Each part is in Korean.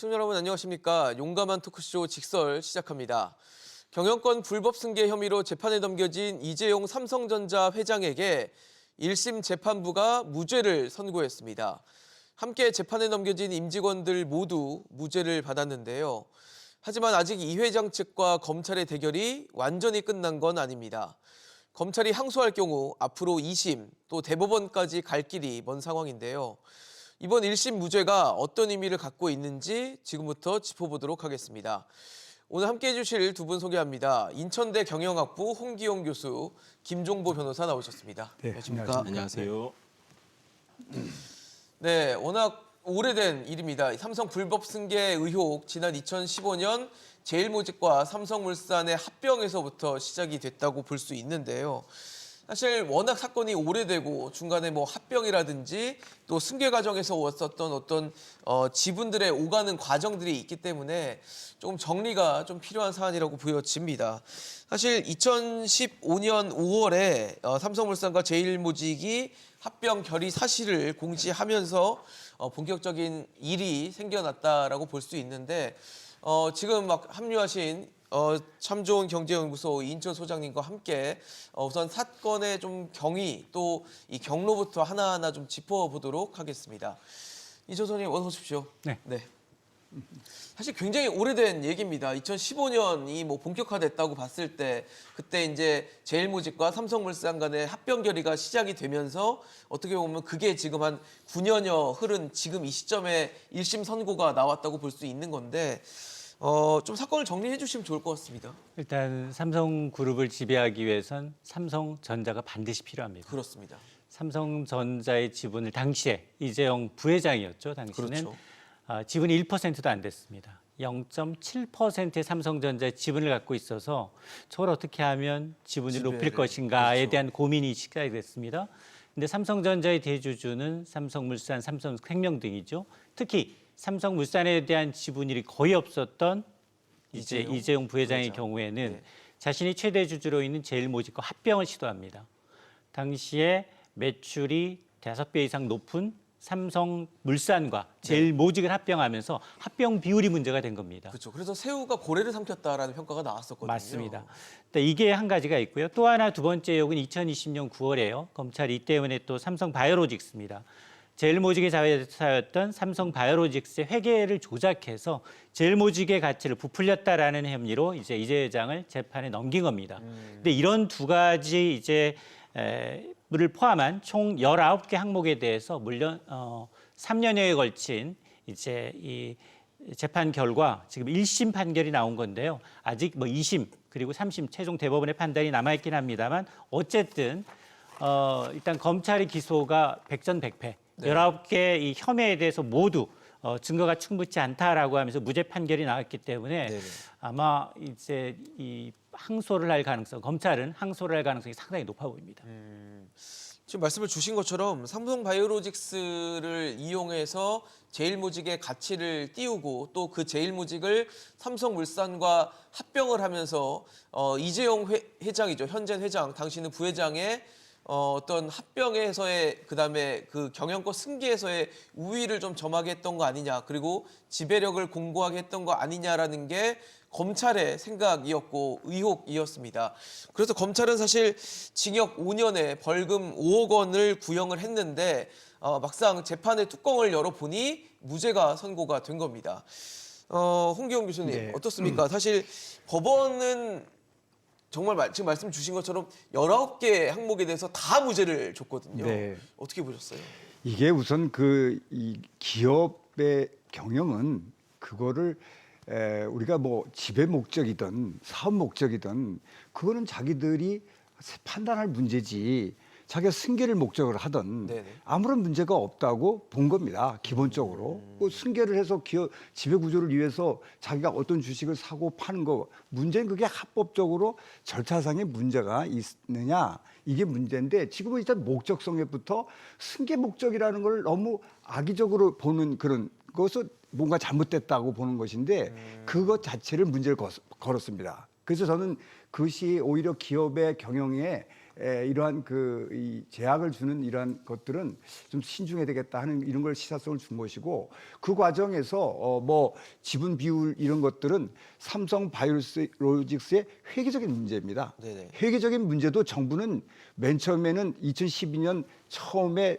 시청자 여러분 안녕하십니까. 용감한 토크쇼 직설 시작합니다. 경영권 불법 승계 혐의로 재판에 넘겨진 이재용 삼성전자 회장에게 1심 재판부가 무죄를 선고했습니다. 함께 재판에 넘겨진 임직원들 모두 무죄를 받았는데요. 하지만 아직 이 회장 측과 검찰의 대결이 완전히 끝난 건 아닙니다. 검찰이 항소할 경우 앞으로 2심 또 대법원까지 갈 길이 먼 상황인데요. 이번 1심 무죄가 어떤 의미를 갖고 있는지 지금부터 짚어보도록 하겠습니다. 오늘 함께해 주실 두 분 소개합니다. 인천대 경영학부 홍기용 교수, 김종보 변호사 나오셨습니다. 네, 안녕하십니까? 안녕하세요. 네, 워낙 오래된 일입니다. 삼성 불법 승계 의혹 지난 2015년 제일모직과 삼성물산의 합병에서부터 시작이 됐다고 볼 수 있는데요. 사실 워낙 사건이 오래되고 중간에 뭐 합병이라든지 또 승계 과정에서 왔었던 어떤 지분들의 오가는 과정들이 있기 때문에 조금 정리가 좀 필요한 사안이라고 보여집니다. 사실 2015년 5월에 삼성물산과 제일모직이 합병 결의 사실을 공지하면서 본격적인 일이 생겨났다라고 볼 수 있는데 지금 막 합류하신 참 좋은 경제연구소 이인철 소장님과 함께 우선 사건의 좀 경위 또 이 경로부터 하나하나 좀 짚어보도록 하겠습니다. 이인철 소장님 어서 오십시오. 네. 사실 굉장히 오래된 얘기입니다. 2015년이 뭐 본격화됐다고 봤을 때 그때 이제 제일모직과 삼성물산 간의 합병 결의가 시작이 되면서 어떻게 보면 그게 지금 한 9년여 흐른 지금 이 시점에 1심 선고가 나왔다고 볼 수 있는 건데 좀 사건을 정리해 주시면 좋을 것 같습니다. 일단 삼성그룹을 지배하기 위해선 삼성전자가 반드시 필요합니다. 그렇습니다. 삼성전자의 지분을 당시에 이재용 부회장이었죠. 당시는 그렇죠. 지분이 1%도 안 됐습니다. 0.7%의 삼성전자의 지분을 갖고 있어서 저걸 어떻게 하면 지분을 높일 것인가에 그렇죠. 대한 고민이 시작이 됐습니다. 근데 삼성전자의 대주주는 삼성물산, 삼성생명 등이죠. 특히 삼성물산에 대한 지분이 거의 없었던 이재용 부회장의 경우에는 네. 자신이 최대 주주로 있는 제일모직과 합병을 시도합니다. 당시에 매출이 5배 이상 높은 삼성물산과 제일모직을 합병하면서 합병 비율이 문제가 된 겁니다. 그렇죠. 그래서 새우가 고래를 삼켰다라는 평가가 나왔었거든요. 맞습니다. 이게 한 가지가 있고요. 또 하나 두 번째 의혹은 2020년 9월에요. 검찰이 이 때문에 또 삼성바이오로직스입니다. 제일모직의 자회사였던 삼성바이오로직스의 회계를 조작해서 제일모직의 가치를 부풀렸다라는 혐의로 이제 이 회장을 재판에 넘긴 겁니다. 근데 이런 두 가지 를 포함한 총 19개 항목에 대해서 물론 3년여에 걸친 이제 이 재판 결과 지금 1심 판결이 나온 건데요. 아직 뭐 2심 그리고 3심 최종 대법원의 판단이 남아 있긴 합니다만 어쨌든 일단 검찰의 기소가 백전백패. 네. 19개 이 혐의에 대해서 모두 증거가 충분치 않다라고 하면서 무죄 판결이 나왔기 때문에 네네. 아마 이제 이 항소를 할 가능성, 검찰은 항소를 할 가능성이 상당히 높아 보입니다. 지금 말씀을 주신 것처럼 삼성바이오로직스를 이용해서 제일모직의 가치를 띄우고 또 그 제일모직을 삼성물산과 합병을 하면서 이재용 회장이죠. 현재 회장, 당신은 부회장의 어떤 합병에서의 그다음에 그 경영권 승계에서의 우위를 좀 점하게 했던 거 아니냐. 그리고 지배력을 공고하게 했던 거 아니냐라는 게 검찰의 생각이었고 의혹이었습니다. 그래서 검찰은 사실 징역 5년에 벌금 5억 원을 구형을 했는데 막상 재판의 뚜껑을 열어보니 무죄가 선고가 된 겁니다. 홍기용 교수님 네. 어떻습니까? 사실 법원은 정말 지금 말씀 주신 것처럼 19개 항목에 대해서 다 무죄를 줬거든요. 네. 어떻게 보셨어요? 이게 우선 이 기업의 경영은 그거를 우리가 뭐 지배 목적이든 사업 목적이든 그거는 자기들이 판단할 문제지 자기가 승계를 목적으로 하든 네네. 아무런 문제가 없다고 본 겁니다. 기본적으로 그 승계를 해서 기업 지배 구조를 위해서 자기가 어떤 주식을 사고 파는 거 문제는 그게 합법적으로 절차상의 문제가 있느냐 이게 문제인데 지금은 일단 목적성에부터 승계 목적이라는 걸 너무 악의적으로 보는 그런 것은 뭔가 잘못됐다고 보는 것인데 그것 자체를 문제를 걸었습니다. 그래서 저는 그것이 오히려 기업의 경영에 이러한 이 제약을 주는 이러한 것들은 좀 신중해야 되겠다 하는 이런 걸 시사성을 준 것이고 그 과정에서 뭐 지분 비율 이런 것들은 삼성 바이오로직스의 회계적인 문제입니다. 네네. 회계적인 문제도 정부는 맨 처음에는 2012년 처음에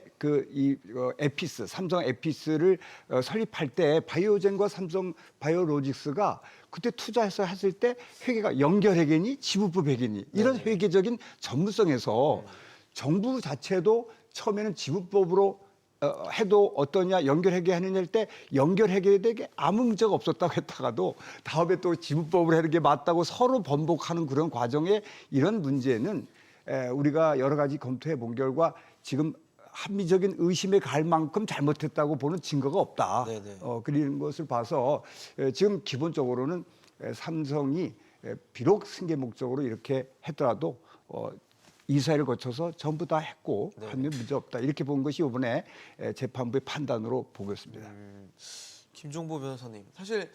에피스, 삼성 에피스를 설립할 때 바이오젠과 삼성 바이오로직스가 그때 투자해서 했을 때 회계가 연결회계니 지분법 회계니 이런 회계적인 전문성에서 정부 자체도 처음에는 지분법으로 해도 어떠냐 연결회계 하느냐 할 때 연결회계에 대해 아무 문제가 없었다고 했다가도 다음에 또 지분법으로 하는 게 맞다고 서로 번복하는 그런 과정에 이런 문제는 우리가 여러 가지 검토해 본 결과 지금 합리적인 의심에 갈 만큼 잘못했다고 보는 증거가 없다. 네네. 그런 것을 봐서 지금 기본적으로는 삼성이 비록 승계 목적으로 이렇게 했더라도 이사회를 거쳐서 전부 다 했고 하면 문제 없다. 이렇게 본 것이 이번에 재판부의 판단으로 보고 있습니다. 김종보 변호사님, 사실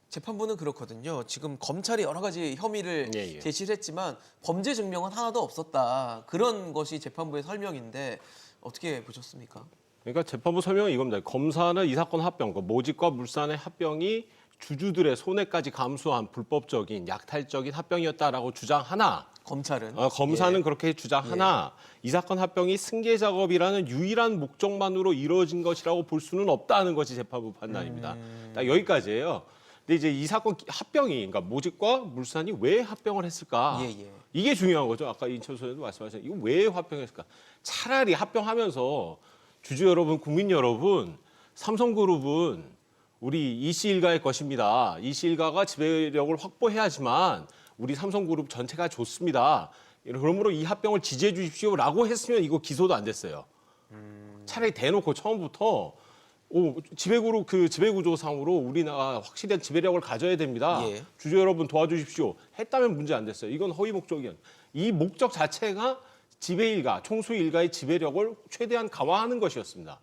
재판부는 그렇거든요. 지금 검찰이 여러 가지 혐의를 제시를 했지만 범죄 증명은 하나도 없었다. 그런 것이 재판부의 설명인데 어떻게 보셨습니까? 그러니까 재판부 설명은 이겁니다. 검사는 이 사건 합병, 모직과 물산의 합병이 주주들의 손해까지 감수한 불법적인 약탈적인 합병이었다라고 주장하나 검찰은 검사는 그렇게 주장하나 이 사건 합병이 승계 작업이라는 유일한 목적만으로 이루어진 것이라고 볼 수는 없다는 것이 재판부 판단입니다. 딱 여기까지예요. 근데 이제 이 사건 합병이 그러니까 모직과 물산이 왜 합병을 했을까? 이게 중요한 거죠. 아까 인철 소장도 말씀하신 이거 왜 합병했을까? 차라리 합병하면서 주주 여러분, 국민 여러분, 삼성그룹은 우리 이씨 일가의 것입니다. 이씨 일가가 지배력을 확보해야지만 우리 삼성그룹 전체가 좋습니다. 그러므로 이 합병을 지지해 주십시오라고 했으면 이거 기소도 안 됐어요. 차라리 대놓고 처음부터 지배그룹 지배구조상으로 우리나라 확실한 지배력을 가져야 됩니다. 주주 여러분 도와주십시오. 했다면 문제 안 됐어요. 이건 허위 목적이야. 이 목적 자체가 지배 일가, 총수 일가의 지배력을 최대한 강화하는 것이었습니다.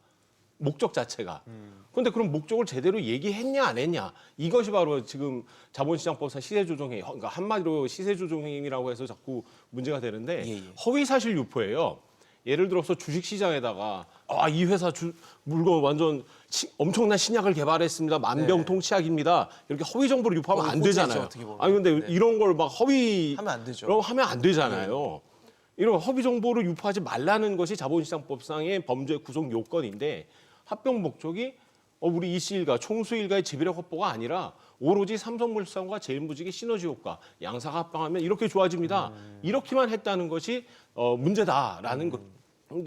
목적 자체가. 그런데 그럼 목적을 제대로 얘기했냐 안 했냐 이것이 바로 지금 자본시장법상 시세조정행위, 그러니까 한마디로 시세조정행위라고 해서 자꾸 문제가 되는데 허위사실 유포예요. 예를 들어서 주식시장에다가 이 회사 물건 완전 엄청난 신약을 개발했습니다. 만병통치약입니다. 이렇게 허위 정보를 유포하면 안 되잖아요. 아니 근데 이런 걸 막 허위하면 안 되죠. 하면 안 되잖아요. 이런 허위 정보를 유포하지 말라는 것이 자본시장법상의 범죄 구성 요건인데 합병 목적이 우리 이씨 일가, 총수 일가의 지배력 확보가 아니라 오로지 삼성물산과 제일모직의 시너지 효과, 양사가 합병하면 이렇게 좋아집니다. 이렇게만 했다는 것이 문제다라는 것.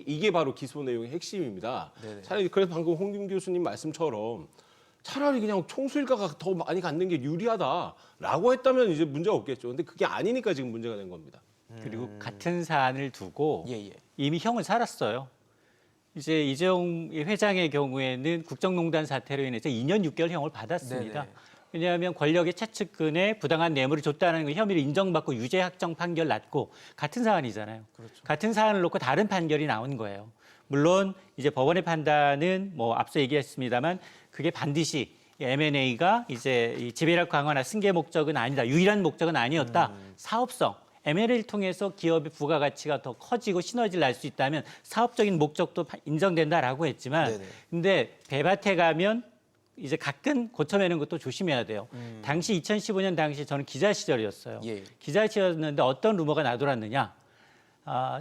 이게 바로 기소 내용의 핵심입니다. 차라리 그래서 방금 홍준 교수님 말씀처럼 차라리 그냥 총수 일가가 더 많이 갖는 게 유리하다라고 했다면 이제 문제가 없겠죠. 근데 그게 아니니까 지금 문제가 된 겁니다. 그리고 같은 사안을 두고 이미 형을 살았어요. 이제 이재용 회장의 경우에는 국정농단 사태로 인해서 2년 6개월 형을 받았습니다. 왜냐하면 권력의 최측근에 부당한 뇌물을 줬다는 그 혐의를 인정받고 유죄 확정 판결 났고 같은 사안이잖아요. 같은 사안을 놓고 다른 판결이 나온 거예요. 물론 이제 법원의 판단은 뭐 앞서 얘기했습니다만 그게 반드시 M&A가 이제 이 지배력 강화나 승계 목적은 아니다. 유일한 목적은 아니었다. 사업성. M&A를 통해서 기업의 부가가치가 더 커지고 시너지를 날 수 있다면 사업적인 목적도 인정된다라고 했지만 근데 배밭에 가면 이제 가끔 고쳐내는 것도 조심해야 돼요. 당시 2015년 당시 저는 기자 시절이었어요. 기자 시절이었는데 어떤 루머가 나돌았느냐.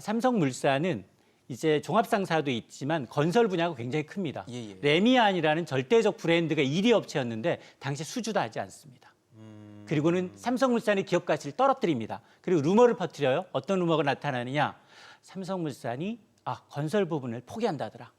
삼성물산은 이제 종합상사도 있지만 건설 분야가 굉장히 큽니다. 레미안이라는 절대적 브랜드가 1위 업체였는데 당시 수주도 하지 않습니다. 그리고는 삼성물산의 기업 가치를 떨어뜨립니다. 그리고 루머를 퍼뜨려요. 어떤 루머가 나타나느냐. 삼성물산이 건설 부분을 포기한다더라.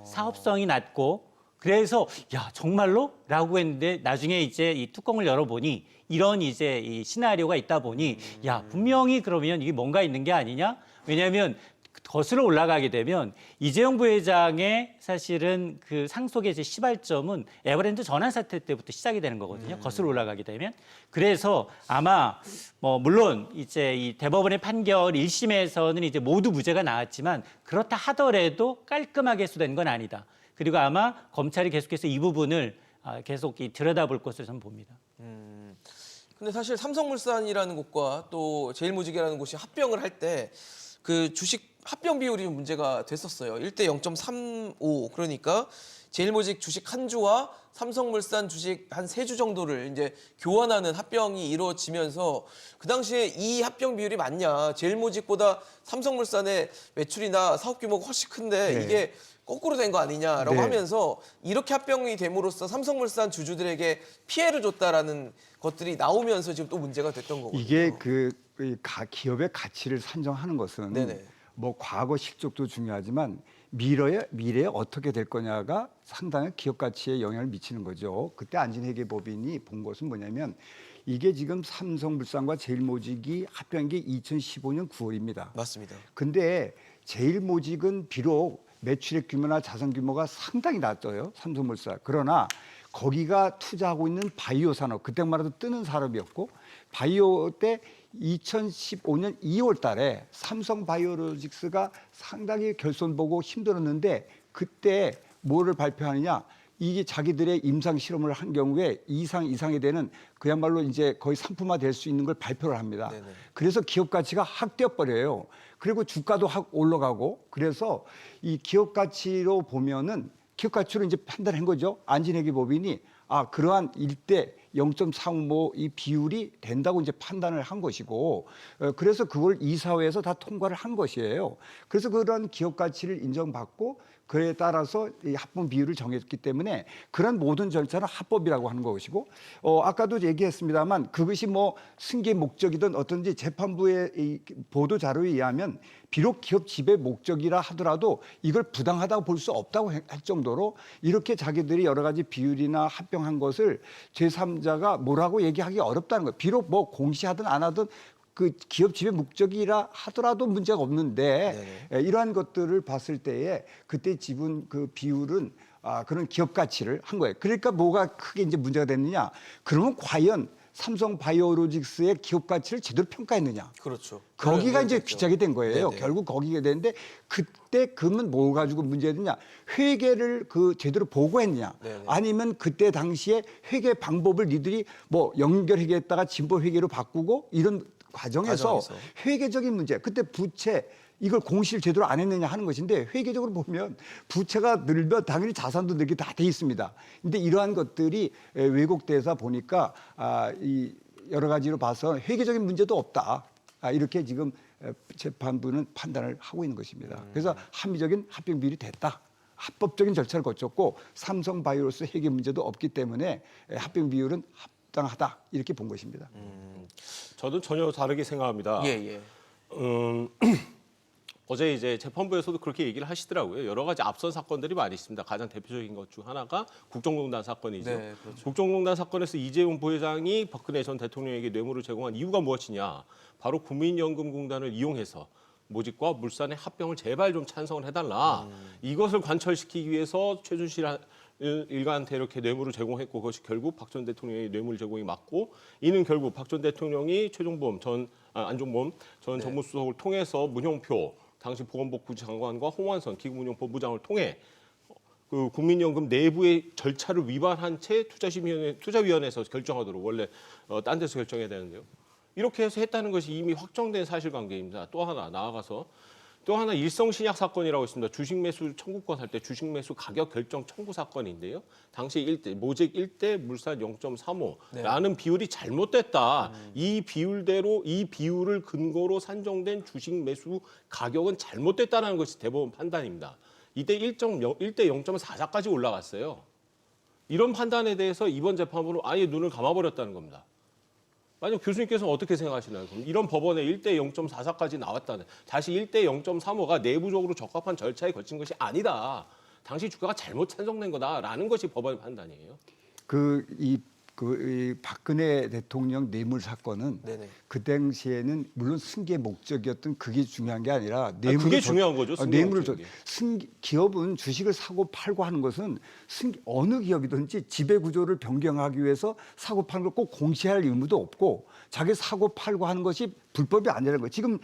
사업성이 낮고 그래서 야 정말로? 라고 했는데 나중에 이제 이 뚜껑을 열어보니 이런 이제 이 시나리오가 있다 보니 야 분명히 그러면 이게 뭔가 있는 게 아니냐? 왜냐하면 거슬러 올라가게 되면 이재용 부회장의 사실은 그 상속의 이제 시발점은 에버랜드 전환 사태 때부터 시작이 되는 거거든요. 거슬러 올라가게 되면. 그래서 아마 뭐 물론 이제 이 대법원의 판결 1심에서는 이제 모두 무죄가 나왔지만 그렇다 하더라도 깔끔하게 해소된 건 아니다. 그리고 아마 검찰이 계속해서 이 부분을 계속 들여다볼 것으로 저는 봅니다. 근데 사실 삼성물산이라는 곳과 또 제일모직이라는 곳이 합병을 할 때 그 주식 합병 비율이 문제가 됐었어요. 1대 0.35. 그러니까 제일모직 주식 한 주와 삼성물산 주식 한 3주 정도를 이제 교환하는 합병이 이루어지면서 그 당시에 이 합병 비율이 맞냐? 제일모직보다 삼성물산의 매출이나 사업 규모가 훨씬 큰데 네. 이게 거꾸로 된 거 아니냐라고 네. 하면서 이렇게 합병이 됨으로써 삼성물산 주주들에게 피해를 줬다라는 것들이 나오면서 지금 또 문제가 됐던 거거든요. 이게 기업의 가치를 산정하는 것은 네네. 뭐 과거 실적도 중요하지만 미래에 어떻게 될 거냐가 상당히 기업 가치에 영향을 미치는 거죠. 그때 안진회계법인이 본 것은 뭐냐면 이게 지금 삼성물산과 제일모직이 합병한 게 2015년 9월입니다. 맞습니다. 근데 제일모직은 비록 매출액 규모나 자산 규모가 상당히 낮아요. 삼성물산. 그러나 거기가 투자하고 있는 바이오 산업, 그때만 해도 뜨는 산업이었고 바이오 때 2015년 2월 달에 삼성바이오로직스가 상당히 결손 보고 힘들었는데 그때 뭐를 발표하느냐? 이게 자기들의 임상 실험을 한 경우에 이상이 되는 그야말로 이제 거의 상품화 될 수 있는 걸 발표를 합니다. 네네. 그래서 기업 가치가 확 뛰어버려요. 그리고 주가도 확 올라가고 그래서 이 기업 가치로 보면은 기업 가치로 이제 판단한 거죠. 안진회계법인이 그러한 일대 0.35 이 비율이 된다고 이제 판단을 한 것이고 그래서 그걸 이사회에서 다 통과를 한 것이에요. 그래서 그런 기업 가치를 인정받고 그에 따라서 이 합본 비율을 정했기 때문에 그런 모든 절차는 합법이라고 하는 것이고 아까도 얘기했습니다만 그것이 뭐 승계 목적이든 어떤지 재판부의 이 보도 자료에 의하면 비록 기업 지배 목적이라 하더라도 이걸 부당하다고 볼 수 없다고 할 정도로 이렇게 자기들이 여러 가지 비율이나 합병한 것을 제3자가 뭐라고 얘기하기 어렵다는 거예요. 비록 뭐 공시하든 안 하든 그 기업 지배 목적이라 하더라도 문제가 없는데 이러한 것들을 봤을 때에 그때 지분 그 비율은 그런 기업 가치를 한 거예요. 그러니까 뭐가 크게 이제 문제가 됐느냐? 그러면 과연 삼성바이오로직스의 기업 가치를 제대로 평가했느냐? 그렇죠. 거기가 이제 그렇죠. 귀착이 된 거예요. 네네. 결국 거기가 되는데 그때 그러면 뭐 가지고 문제였느냐? 회계를 그 제대로 보고했느냐? 네네. 아니면 그때 당시에 회계 방법을 니들이 뭐 연결 회계했다가 진보 회계로 바꾸고 이런 과정에서 회계적인 문제. 그때 부채 이걸 공시를 제대로 안 했느냐 하는 것인데 회계적으로 보면 부채가 늘면 당연히 자산도 늘게 다 돼 있습니다. 근데 이러한 것들이 왜곡돼서 보니까 이 여러 가지로 봐서 회계적인 문제도 없다. 이렇게 지금 재판부는 판단을 하고 있는 것입니다. 그래서 합리적인 합병 비율이 됐다. 합법적인 절차를 거쳤고 삼성바이오로스 회계 문제도 없기 때문에 합병 비율은 합당하다. 이렇게 본 것입니다. 저도 전혀 다르게 생각합니다. 예. 어제 이제 재판부에서도 그렇게 얘기를 하시더라고요. 여러 가지 앞선 사건들이 많이 있습니다. 가장 대표적인 것 중 하나가 국정농단 사건이죠. 네, 그렇죠. 국정농단 사건에서 이재용 부회장이 박근혜 전 대통령에게 뇌물을 제공한 이유가 무엇이냐? 바로 국민연금공단을 이용해서 모직과 물산의 합병을 제발 좀 찬성을 해달라. 이것을 관철시키기 위해서 최순실 일가한테 이렇게 뇌물을 제공했고 그것이 결국 박 전 대통령의 뇌물 제공이 맞고 이는 결국 박 전 대통령이 안종범 전 정무수석을 통해서 문형표 당시 보건복구 장관과 홍완선 기금운용본부장을 통해 그 국민연금 내부의 절차를 위반한 채 투자위원회에서 결정하도록 원래 딴 데서 결정해야 되는데요. 이렇게 해서 했다는 것이 이미 확정된 사실관계입니다. 또 하나 일성신약 사건이라고 있습니다. 주식 매수 청구권 할 때 주식 매수 가격 결정 청구 사건인데요. 당시 모직 1대 물산 0.35라는 비율이 잘못됐다. 이 비율을 근거로 산정된 주식 매수 가격은 잘못됐다는 것이 대법원 판단입니다. 이때 1대 0.44까지 올라갔어요. 이런 판단에 대해서 이번 재판부는 아예 눈을 감아버렸다는 겁니다. 만약 교수님께서는 어떻게 생각하시나요? 그럼 이런 법원에 1대 0.44까지 나왔다는 다시 1대 0.35가 내부적으로 적합한 절차에 거친 것이 아니다. 당시 주가가 잘못 산정된 거다라는 것이 법원의 판단이에요. 이 박근혜 대통령 뇌물 사건은 네네. 그 당시에는 물론 승계 목적이었던 그게 중요한 게 아니라 그게 중요한 거죠. 뇌물을 기업은 주식을 사고 팔고 하는 것은 어느 기업이든지 지배 구조를 변경하기 위해서 사고 파는 걸 꼭 공시할 의무도 없고 자기 사고 팔고 하는 것이 불법이 아니라는 거예요. 지금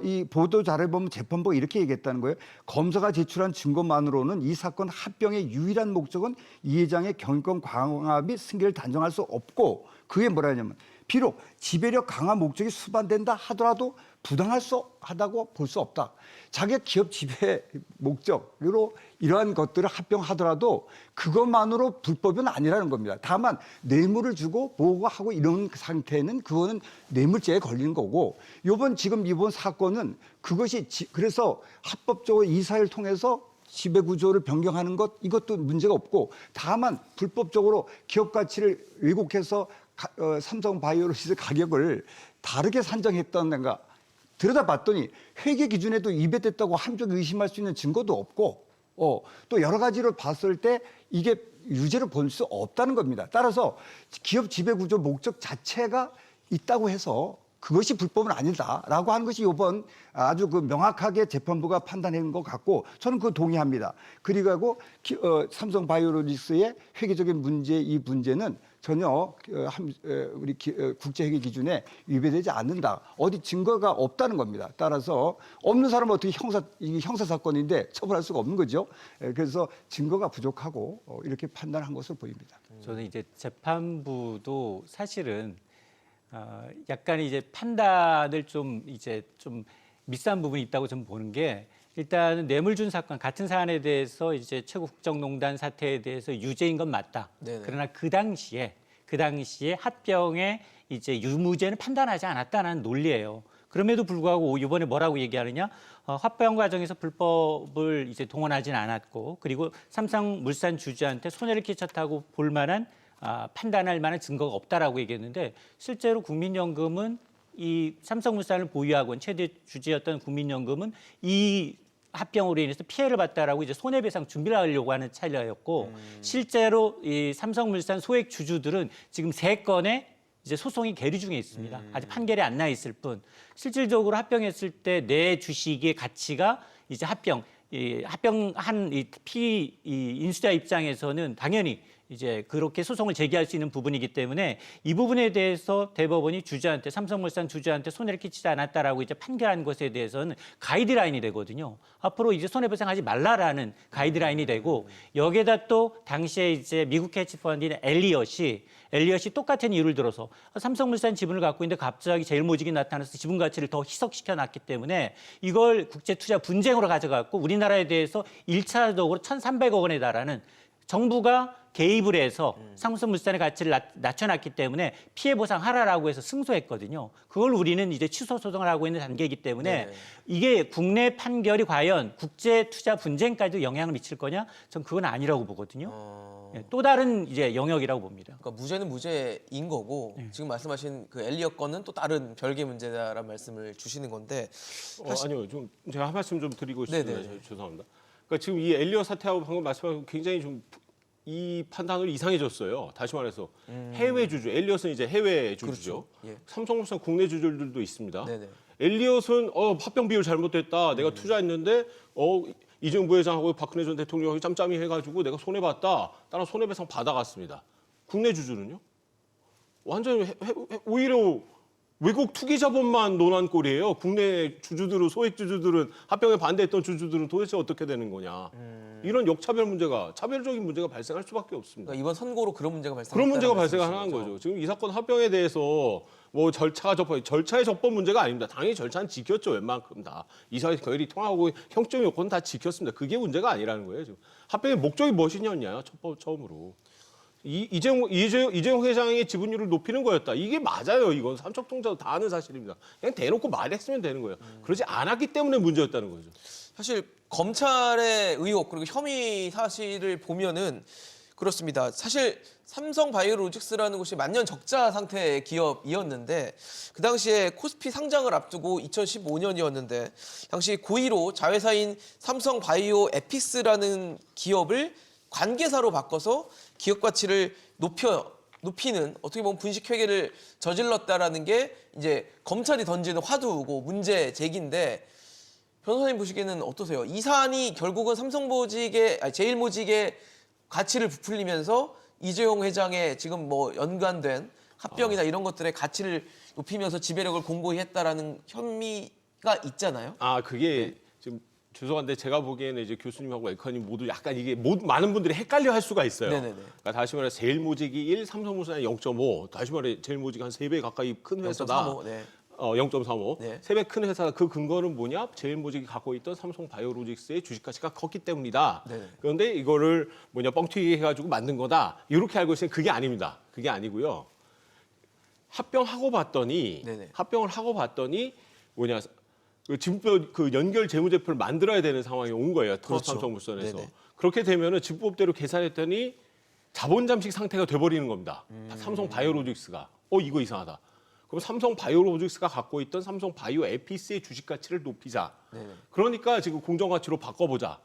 이 보도 자료에 보면 재판부가 이렇게 얘기했다는 거예요. 검사가 제출한 증거만으로는 이 사건 합병의 유일한 목적은 이 회장의 경영권 강화 및 승계를 단정할 수 없고 그게 뭐라냐면 비록 지배력 강한 목적이 수반된다 하더라도 부당할 수 하다고 볼 수 없다. 자기가 기업 지배 목적으로 이러한 것들을 합병하더라도 그것만으로 불법은 아니라는 겁니다. 다만 뇌물을 주고 보고하고 이런 상태는 그거는 뇌물죄에 걸리는 거고 지금 이번 사건은 그것이 그래서 합법적으로 이사를 통해서 지배 구조를 변경하는 것 이것도 문제가 없고 다만 불법적으로 기업 가치를 왜곡해서 삼성바이오로시스 가격을 다르게 산정했다는가 들여다봤더니 회계 기준에도 위배됐다고 한쪽이 의심할 수 있는 증거도 없고 또 여러 가지로 봤을 때 이게 유죄를 볼 수 없다는 겁니다. 따라서 기업 지배 구조 목적 자체가 있다고 해서 그것이 불법은 아니다라고 하는 것이 이번 아주 그 명확하게 재판부가 판단한 것 같고 저는 그거 동의합니다. 그리고 삼성바이오로직스의 회계적인 문제 이 문제는 전혀 우리 국제회계 기준에 위배되지 않는다. 어디 증거가 없다는 겁니다. 따라서 없는 사람은 어떻게 이게 형사 사건인데 처벌할 수가 없는 거죠. 그래서 증거가 부족하고 이렇게 판단한 것으로 보입니다. 저는 이제 재판부도 사실은 약간 이제 판단을 좀 미스한 부분이 있다고 저는 보는 게 일단은 뇌물준 사건 같은 사안에 대해서 이제 최고 국정농단 사태에 대해서 유죄인 건 맞다. 네네. 그러나 그 당시에 합병에 이제 유무죄는 판단하지 않았다는 논리예요. 그럼에도 불구하고 이번에 뭐라고 얘기하느냐? 합병 과정에서 불법을 이제 동원하진 않았고 그리고 삼성물산 주주한테 손해를 끼쳤다고 볼 만한 판단할 만한 증거가 없다라고 얘기했는데 실제로 국민연금은 이 삼성물산을 보유하고 최대 주주였던 국민연금은 이 합병으로 인해서 피해를 봤다라고 이제 손해배상 준비를 하려고 하는 차이였고 실제로 이 삼성물산 소액 주주들은 지금 3건의 이제 소송이 계류 중에 있습니다. 아직 판결이 안 나 있을 뿐 실질적으로 합병했을 때 내 주식의 가치가 이제 합병한 이 인수자 입장에서는 당연히 이제 그렇게 소송을 제기할 수 있는 부분이기 때문에 이 부분에 대해서 대법원이 삼성물산 주주한테 손해를 끼치지 않았다라고 이제 판결한 것에 대해서는 가이드라인이 되거든요. 앞으로 이제 손해배상하지 말라라는 가이드라인이 되고 여기에다 또 당시에 이제 미국 헤지펀드인 엘리엇이 똑같은 이유를 들어서 삼성물산 지분을 갖고 있는데 갑자기 제일모직이 나타나서 지분 가치를 더 희석시켜 놨기 때문에 이걸 국제투자 분쟁으로 가져갔고 우리나라에 대해서 1차적으로 1,300억 원에 달하는 정부가 개입을 해서 삼성물산의 가치를 낮춰놨기 때문에 피해 보상하라라고 해서 승소했거든요. 그걸 우리는 이제 취소 소송을 하고 있는 단계이기 때문에 이게 국내 판결이 과연 국제 투자 분쟁까지도 영향을 미칠 거냐? 전 그건 아니라고 보거든요. 또 다른 이제 영역이라고 봅니다. 그러니까 무죄는 무죄인 거고 지금 말씀하신 그 엘리엇 건은 또 다른 별개 문제다라는 말씀을 주시는 건데 아니요, 좀 제가 한 말씀 좀 드리고 싶습니다. 네네. 죄송합니다. 그러니까 지금 이 엘리엇 사태하고 방금 말씀하신 굉장히 좀 이 판단으로 이상해졌어요. 다시 말해서 해외 주주, 엘리엇은 이제 해외 주주죠. 그렇죠. 예. 삼성물산 국내 주주들도 있습니다. 네네. 엘리엇은 합병 비율 잘못됐다. 내가 투자했는데 이재용 부회장하고 박근혜 전 대통령이 짬짬이 해가지고 내가 손해 봤다. 따라 손해배상 받아갔습니다. 국내 주주는요? 완전 오히려 외국 투기 자본만 논한 꼴이에요. 국내 주주들은 소액 주주들은 합병에 반대했던 주주들은 도대체 어떻게 되는 거냐. 이런 역차별 문제가 차별적인 문제가 발생할 수밖에 없습니다. 그러니까 이번 선고로 그런 문제가 발생. 그런 문제가 발생하는 거죠. 지금 이 사건 합병에 대해서 뭐 절차의 적법 문제가 아닙니다. 당연히 절차는 지켰죠. 웬만큼 다 이사회 결의 통하고 형적 요건 다 지켰습니다. 그게 문제가 아니라는 거예요. 지금 합병의 목적이 무엇이냐냐 처음으로. 이재용 회장의 지분율을 높이는 거였다. 이게 맞아요. 이건 삼척동자도 다 아는 사실입니다. 그냥 대놓고 말했으면 되는 거예요. 그러지 않았기 때문에 문제였다는 거죠. 사실 검찰의 의혹 그리고 혐의 사실을 보면은 그렇습니다. 사실 삼성바이오로직스라는 곳이 만년 적자 상태의 기업이었는데 그 당시에 코스피 상장을 앞두고 2015년이었는데 당시 고의로 자회사인 삼성바이오 에피스라는 기업을 관계사로 바꿔서 기업 가치를 높이는 어떻게 보면 분식 회계를 저질렀다라는 게 이제 검찰이 던지는 화두고 문제 제기인데 변호사님 보시기에는 어떠세요? 이 사안이 결국은 제일모직의 가치를 부풀리면서 이재용 회장의 지금 뭐 연관된 합병이나 이런 것들의 가치를 높이면서 지배력을 공고히 했다라는 혐의가 있잖아요. 그게 지금 죄송한데 제가 보기에는 이제 교수님하고 앵커님 모두 약간 이게 많은 분들이 헷갈려 할 수가 있어요. 네네네. 그러니까 다시 말해 제일모직이 1, 삼성물산이 0.5, 다시 말해 제일모직이 한 3배 가까이 큰 회사다. 0.35, 네. 0.35. 네. 3배 큰 회사다. 그 근거는 뭐냐? 제일모직이 갖고 있던 삼성바이오로직스의 주식 가치가 컸기 때문이다. 네네. 그런데 이거를 뻥튀기 해가지고 만든 거다. 이렇게 알고 있으면 그게 아닙니다. 그게 아니고요. 합병을 하고 봤더니 뭐냐? 그 연결 재무제표를 만들어야 되는 상황이 온 거예요. 그렇죠. 삼성물산에서. 네네. 그렇게 되면은 집법대로 계산했더니 자본 잠식 상태가 돼버리는 겁니다. 삼성바이오로직스가 이거 이상하다. 그럼 삼성바이오로직스가 갖고 있던 삼성바이오에피스의 주식 가치를 높이자. 네네. 그러니까 지금 공정가치로 바꿔보자.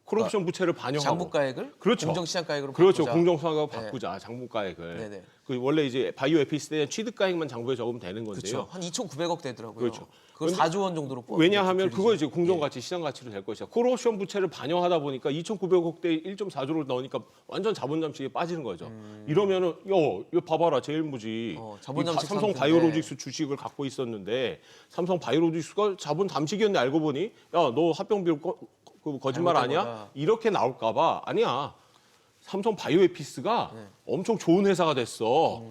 콜옵션 부채를 반영하고. 장부가액을 그렇죠. 공정시장가액으로 그렇죠. 바꾸자. 공정가액으로 네. 바꾸자. 장부가액을. 네네. 그 원래 이제 바이오에피스 때 취득가액만 장부에 적으면 되는 건데요. 그렇죠. 한 2,900억 되더라고요. 그렇죠. 그걸 4조 원 정도로 뽑. 왜냐하면 그거 이제 예. 공정가치, 시장가치로 될 것이다. 콜옵션 부채를 반영하다 보니까 2,900억 대 1.4조를 넣으니까 완전 자본 잠식에 빠지는 거죠. 이러면은 이거 봐봐라 제일모직 자본 잠식 삼성 상태인데. 바이오로직스 주식을 갖고 있었는데 삼성 바이오로직스가 자본 잠식이었는데 알고 보니 야 너 합병 비율 거짓말 잘못된 아니야? 거다. 이렇게 나올까봐 아니야. 삼성 바이오에피스가 네. 엄청 좋은 회사가 됐어.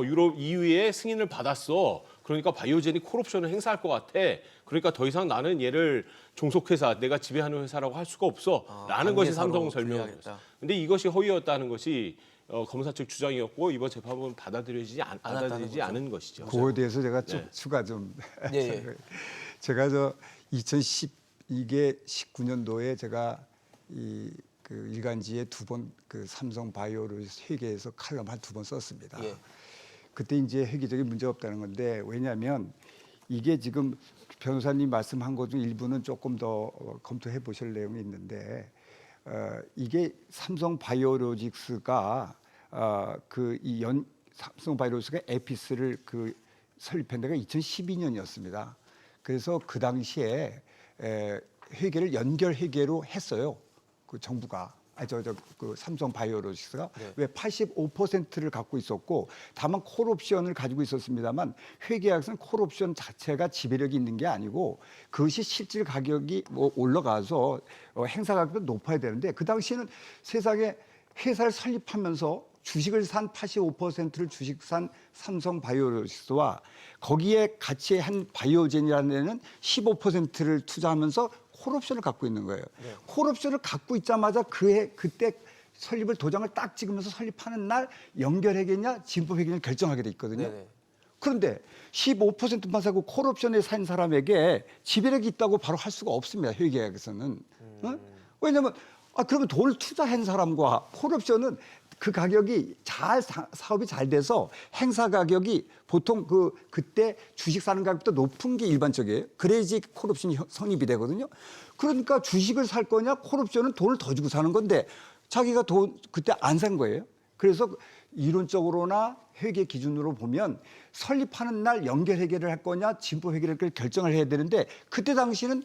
유럽 EU의 승인을 받았어. 그러니까 바이오젠이 콜옵션을 행사할 것 같아. 그러니까 더 이상 나는 얘를 종속회사, 내가 지배하는 회사라고 할 수가 없어. 라는 것이 관계사로 삼성 설명이었어요. 분류하겠다. 근데 이것이 허위였다는 것이 검사 측 주장이었고 이번 재판은 받아들이지 거죠. 않은 것이죠. 그거에 대해서 제가 네. 추가 좀 예, 예. 제가 이게 19년도에 제가 그 일간지에 2번 그 삼성 바이오를 회계에서 칼럼 한 2번 썼습니다. 예. 그때 이제 회계적인 문제가 없다는 건데 왜냐하면 이게 지금 변호사님 말씀한 것 중 일부는 조금 더 검토해 보실 내용이 있는데 이게 삼성 바이오로직스가 삼성 바이오로직스가 에피스를 설립한 데가 2012년이었습니다. 그래서 그 당시에 회계를 연결 회계로 했어요. 그 정부가 그 삼성 바이오로직스가 네. 왜 85%를 갖고 있었고 다만 콜옵션을 가지고 있었습니다만 회계학에서는 콜옵션 자체가 지배력이 있는 게 아니고 그것이 실질 가격이 올라가서 행사 가격도 높아야 되는데 그 당시에는 세상에 회사를 설립하면서 주식을 산 85%를 주식 산 삼성 바이오로직스와 거기에 같이 한 바이오젠이라는 데는 15%를 투자하면서 콜옵션을 갖고 있는 거예요. 네. 콜옵션을 갖고 있자마자 그때 설립을 도장을 딱 찍으면서 설립하는 날 연결회계냐 진법회계냐 결정하게 돼 있거든요. 네네. 그런데 15%만 사고 콜옵션에 산 사람에게 지배력이 있다고 바로 할 수가 없습니다. 회계학에서는. 왜냐하면 그러면 돈을 투자한 사람과 콜옵션은 그 가격이 사업이 잘 돼서 행사 가격이 보통 그때 주식 사는 가격보다 높은 게 일반적이에요. 그래야지 콜옵션이 성립이 되거든요. 그러니까 주식을 살 거냐 콜옵션은 돈을 더 주고 사는 건데 자기가 돈 그때 안 산 거예요. 그래서 이론적으로나 회계 기준으로 보면 설립하는 날 연결 회계를 할 거냐 진보 회계를 결정을 해야 되는데 그때 당시는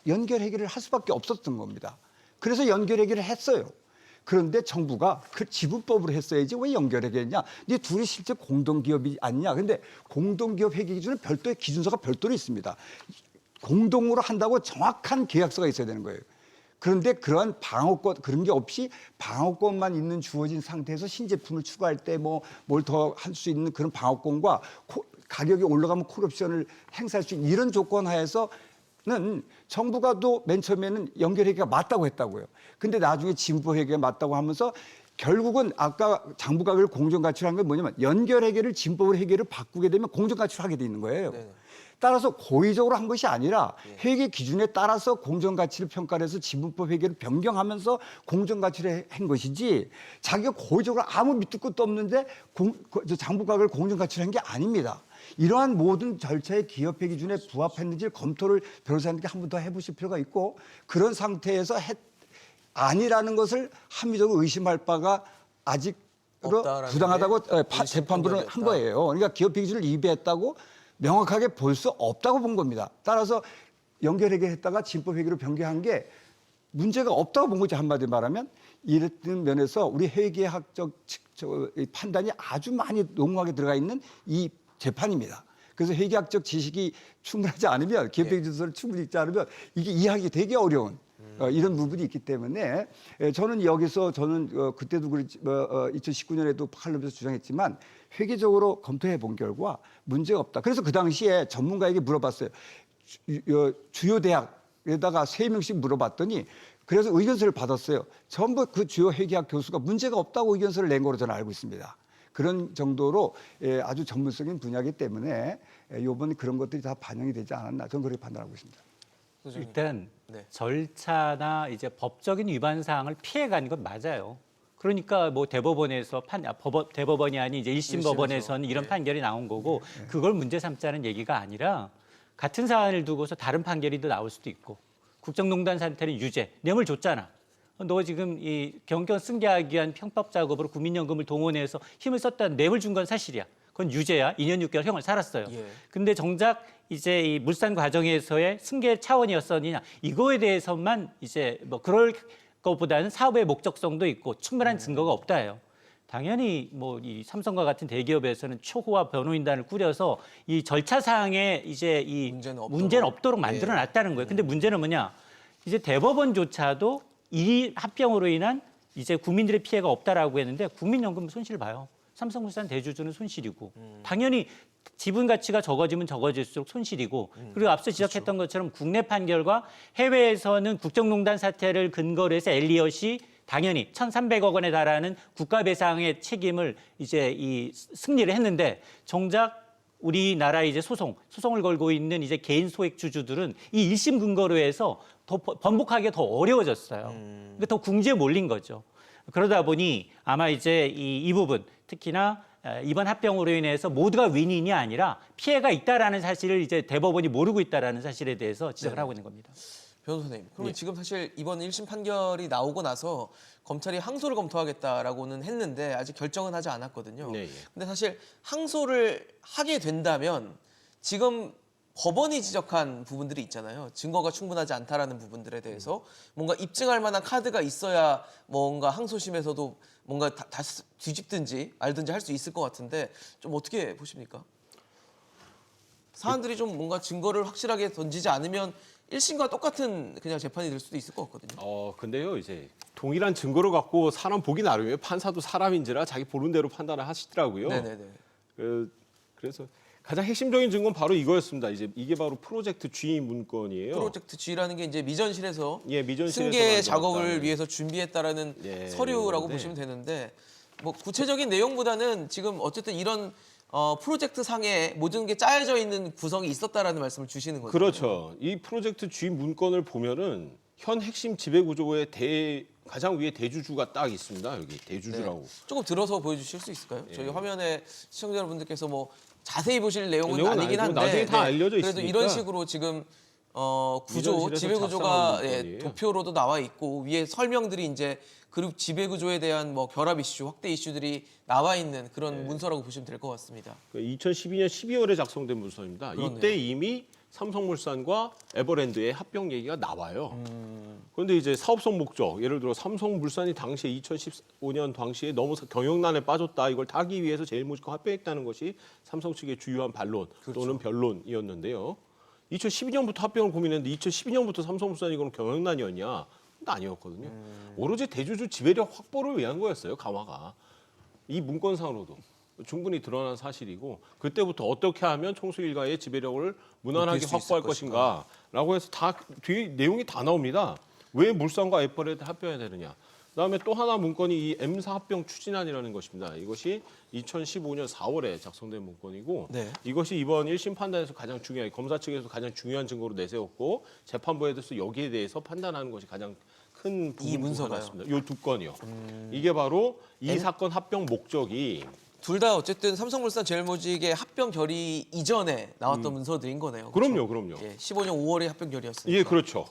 연결 회계를 할 수밖에 없었던 겁니다. 그래서 연결 회계를 했어요. 그런데 정부가 그 지분법으로 했어야지 왜 연결회계했냐? 이 둘이 실제 공동기업이 아니냐? 근데 공동기업 회계 기준은 별도의 기준서가 별도로 있습니다. 공동으로 한다고 정확한 계약서가 있어야 되는 거예요. 그런데 그러한 방어권 그런 게 없이 방어권만 있는 주어진 상태에서 신제품을 추가할 때 뭘 더 할 수 있는 그런 방어권과 가격이 올라가면 콜옵션을 행사할 수 있는 이런 조건 하에서 는 정부가 또 맨 처음에는 연결회계가 맞다고 했다고요. 근데 나중에 진보회계가 맞다고 하면서 결국은 아까 장부가격을 공정가치로 한 건 뭐냐면 연결회계를 진보회계로 회계를 바꾸게 되면 공정가치로 하게 돼 있는 거예요. 네네. 따라서 고의적으로 한 것이 아니라 회계 기준에 따라서 공정가치를 평가를 해서 지분법 회계를 변경하면서 공정가치를 한 것이지 자기가 고의적으로 아무 밑도 끝도 없는데 장부가격을 공정가치로 한 게 아닙니다. 이러한 모든 절차의 기업회 기준에 부합했는지 검토를 변호사님께 한 번 더 해보실 필요가 있고 그런 상태에서 아니라는 것을 합리적으로 의심할 바가 아직 부당하다고 재판부는 한 거예요. 그러니까 기업회 기준을 위배했다고 명확하게 볼 수 없다고 본 겁니다. 따라서 연결회계 했다가 진법회계로 변경한 게 문제가 없다고 본 거죠. 한마디로 말하면 이런 면에서 우리 회계학적 판단이 아주 많이 농후하게 들어가 있는 이 재판입니다. 그래서 회계학적 지식이 충분하지 않으면 기업회계조서를 충분히 읽지 않으면 이게 이해하기 되게 어려운 이런 부분이 있기 때문에 저는 여기서 그때도 2019년에도 칼럼에서 주장했지만 회계적으로 검토해 본 결과 문제가 없다. 그래서 그 당시에 전문가에게 물어봤어요. 주요 대학에다가 3명씩 물어봤더니 그래서 의견서를 받았어요. 전부 그 주요 회계학 교수가 문제가 없다고 의견서를 낸 거로 저는 알고 있습니다. 그런 정도로 아주 전문적인 분야이기 때문에 이번에 그런 것들이 다 반영이 되지 않았나 저는 그렇게 판단하고 있습니다. 일단 네. 절차나 이제 법적인 위반 사항을 피해가는 건 맞아요. 그러니까 뭐 대법원에서 대법원이 아닌 이제 1심 법원에서는 이런 판결이 나온 거고 그걸 문제 삼자는 얘기가 아니라 같은 사안을 두고서 다른 판결이 더 나올 수도 있고 국정농단 사태는 유죄, 뇌물 줬잖아. 너 지금 이 경경 승계하기 위한 편법 작업으로 국민연금을 동원해서 힘을 썼다는 뇌물 준 건 사실이야. 그건 유죄야. 2년 6개월 형을 살았어요. 근데 정작 이제 이 물산 과정에서의 승계 차원이었었느냐 이거에 대해서만 이제 뭐 그럴 것보다는 사업의 목적성도 있고 충분한 증거가 없다예요. 당연히 뭐 이 삼성과 같은 대기업에서는 초호화 변호인단을 꾸려서 이 절차 사항에 이제 이 문제는 없도록 만들어 놨다는 거예요. 근데 문제는 뭐냐? 이제 대법원조차도 이 합병으로 인한 이제 국민들의 피해가 없다라고 했는데 국민연금 손실 봐요. 삼성물산 대주주는 손실이고 당연히 지분 가치가 적어지면 적어질수록 손실이고 그리고 앞서 지적했던 것처럼 국내 판결과 해외에서는 국정농단 사태를 근거로 해서 엘리엇이 당연히 1,300억 원에 달하는 국가배상의 책임을 이제 이 승리를 했는데 정작 우리나라 이제 소송을 걸고 있는 이제 개인 소액 주주들은 이 1심 근거로 해서 더 번복하기가 더 어려워졌어요. 그러니까 더 궁지에 몰린 거죠. 그러다 보니 아마 이제 이 부분 특히나 이번 합병으로 인해서 모두가 윈윈이 아니라 피해가 있다라는 사실을 이제 대법원이 모르고 있다라는 사실에 대해서 지적을 하고 있는 겁니다. 변호사님, 그러면 지금 사실 이번 1심 판결이 나오고 나서 검찰이 항소를 검토하겠다라고는 했는데 아직 결정은 하지 않았거든요. 네, 예. 근데 사실 항소를 하게 된다면 지금 법원이 지적한 부분들이 있잖아요. 증거가 충분하지 않다라는 부분들에 대해서 뭔가 입증할 만한 카드가 있어야 뭔가 항소심에서도 뭔가 다시 뒤집든지 알든지 할 수 있을 것 같은데 좀 어떻게 보십니까? 사안들이 좀 뭔가 증거를 확실하게 던지지 않으면 1심과 똑같은 그냥 재판이 될 수도 있을 것 같거든요. 근데요, 이제 동일한 증거를 갖고 사람 보기 나름이에요. 판사도 사람인지라 자기 보는 대로 판단을 하시더라고요. 네네네. 그래서 가장 핵심적인 증거는 바로 이거였습니다. 이게 바로 프로젝트 G 문건이에요. 프로젝트 G라는 게 이제 미전실에서 미전실에서 승계 만들었다는. 작업을 위해서 준비했다라는 서류라고 네. 보시면 되는데 뭐 구체적인 내용보다는 지금 어쨌든 이런 프로젝트 상에 모든 게 짜여져 있는 구성이 있었다라는 말씀을 주시는 거죠. 그렇죠. 이 프로젝트 G 문건을 보면은 현 핵심 지배 구조의 가장 위에 대주주가 딱 있습니다. 여기 대주주라고. 조금 들어서 보여주실 수 있을까요? 저희 화면에 시청자 여러분들께서 뭐 자세히 보실 내용은 아니긴 한데 나중에 다 알려져 그래도 있으니까. 이런 식으로 지금 구조 미전실에서 지배 구조가 작성한 문건이에요. 도표로도 나와 있고 위에 설명들이 이제 그룹 지배 구조에 대한 뭐 결합 이슈, 확대 이슈들이 나와 있는 그런 문서라고 보시면 될 것 같습니다. 2012년 12월에 작성된 문서입니다. 그러네요. 이때 이미 삼성물산과 에버랜드의 합병 얘기가 나와요. 그런데 이제 사업성 목적, 예를 들어 삼성물산이 당시에 2015년 당시에 너무 경영난에 빠졌다. 이걸 타기 위해서 제일모직과 합병했다는 것이 삼성 측의 주요한 반론 또는 변론이었는데요. 2012년부터 합병을 고민했는데 2012년부터 삼성물산이 그럼 경영난이었냐? 아니었거든요. 오로지 대주주 지배력 확보를 위한 거였어요. 강화가. 이 문건상으로도 충분히 드러난 사실이고 그때부터 어떻게 하면 총수 일가의 지배력을 무난하게 높일 수 확보할 있을 것인가라고 해서 다 뒤에 내용이 다 나옵니다. 왜 물산과 애플에 합병해야 되느냐. 그다음에 또 하나 문건이 이 M사 합병 추진안이라는 것입니다. 이것이 2015년 4월에 작성된 문건이고 네. 이것이 이번 1심 판단에서 가장 중요한 검사 측에서 가장 중요한 증거로 내세웠고 재판부에 대해서 여기에 대해서 판단하는 것이 가장 큰 부분 문서가요? 이 두 건이요. 이게 바로 이 사건 합병 목적이 둘 다 어쨌든 삼성물산 제일모직의 합병 결의 이전에 나왔던 문서들인 거네요. 그렇죠? 그럼요. 예, 15년 5월에 합병 결의였으니까. 예, 그렇죠.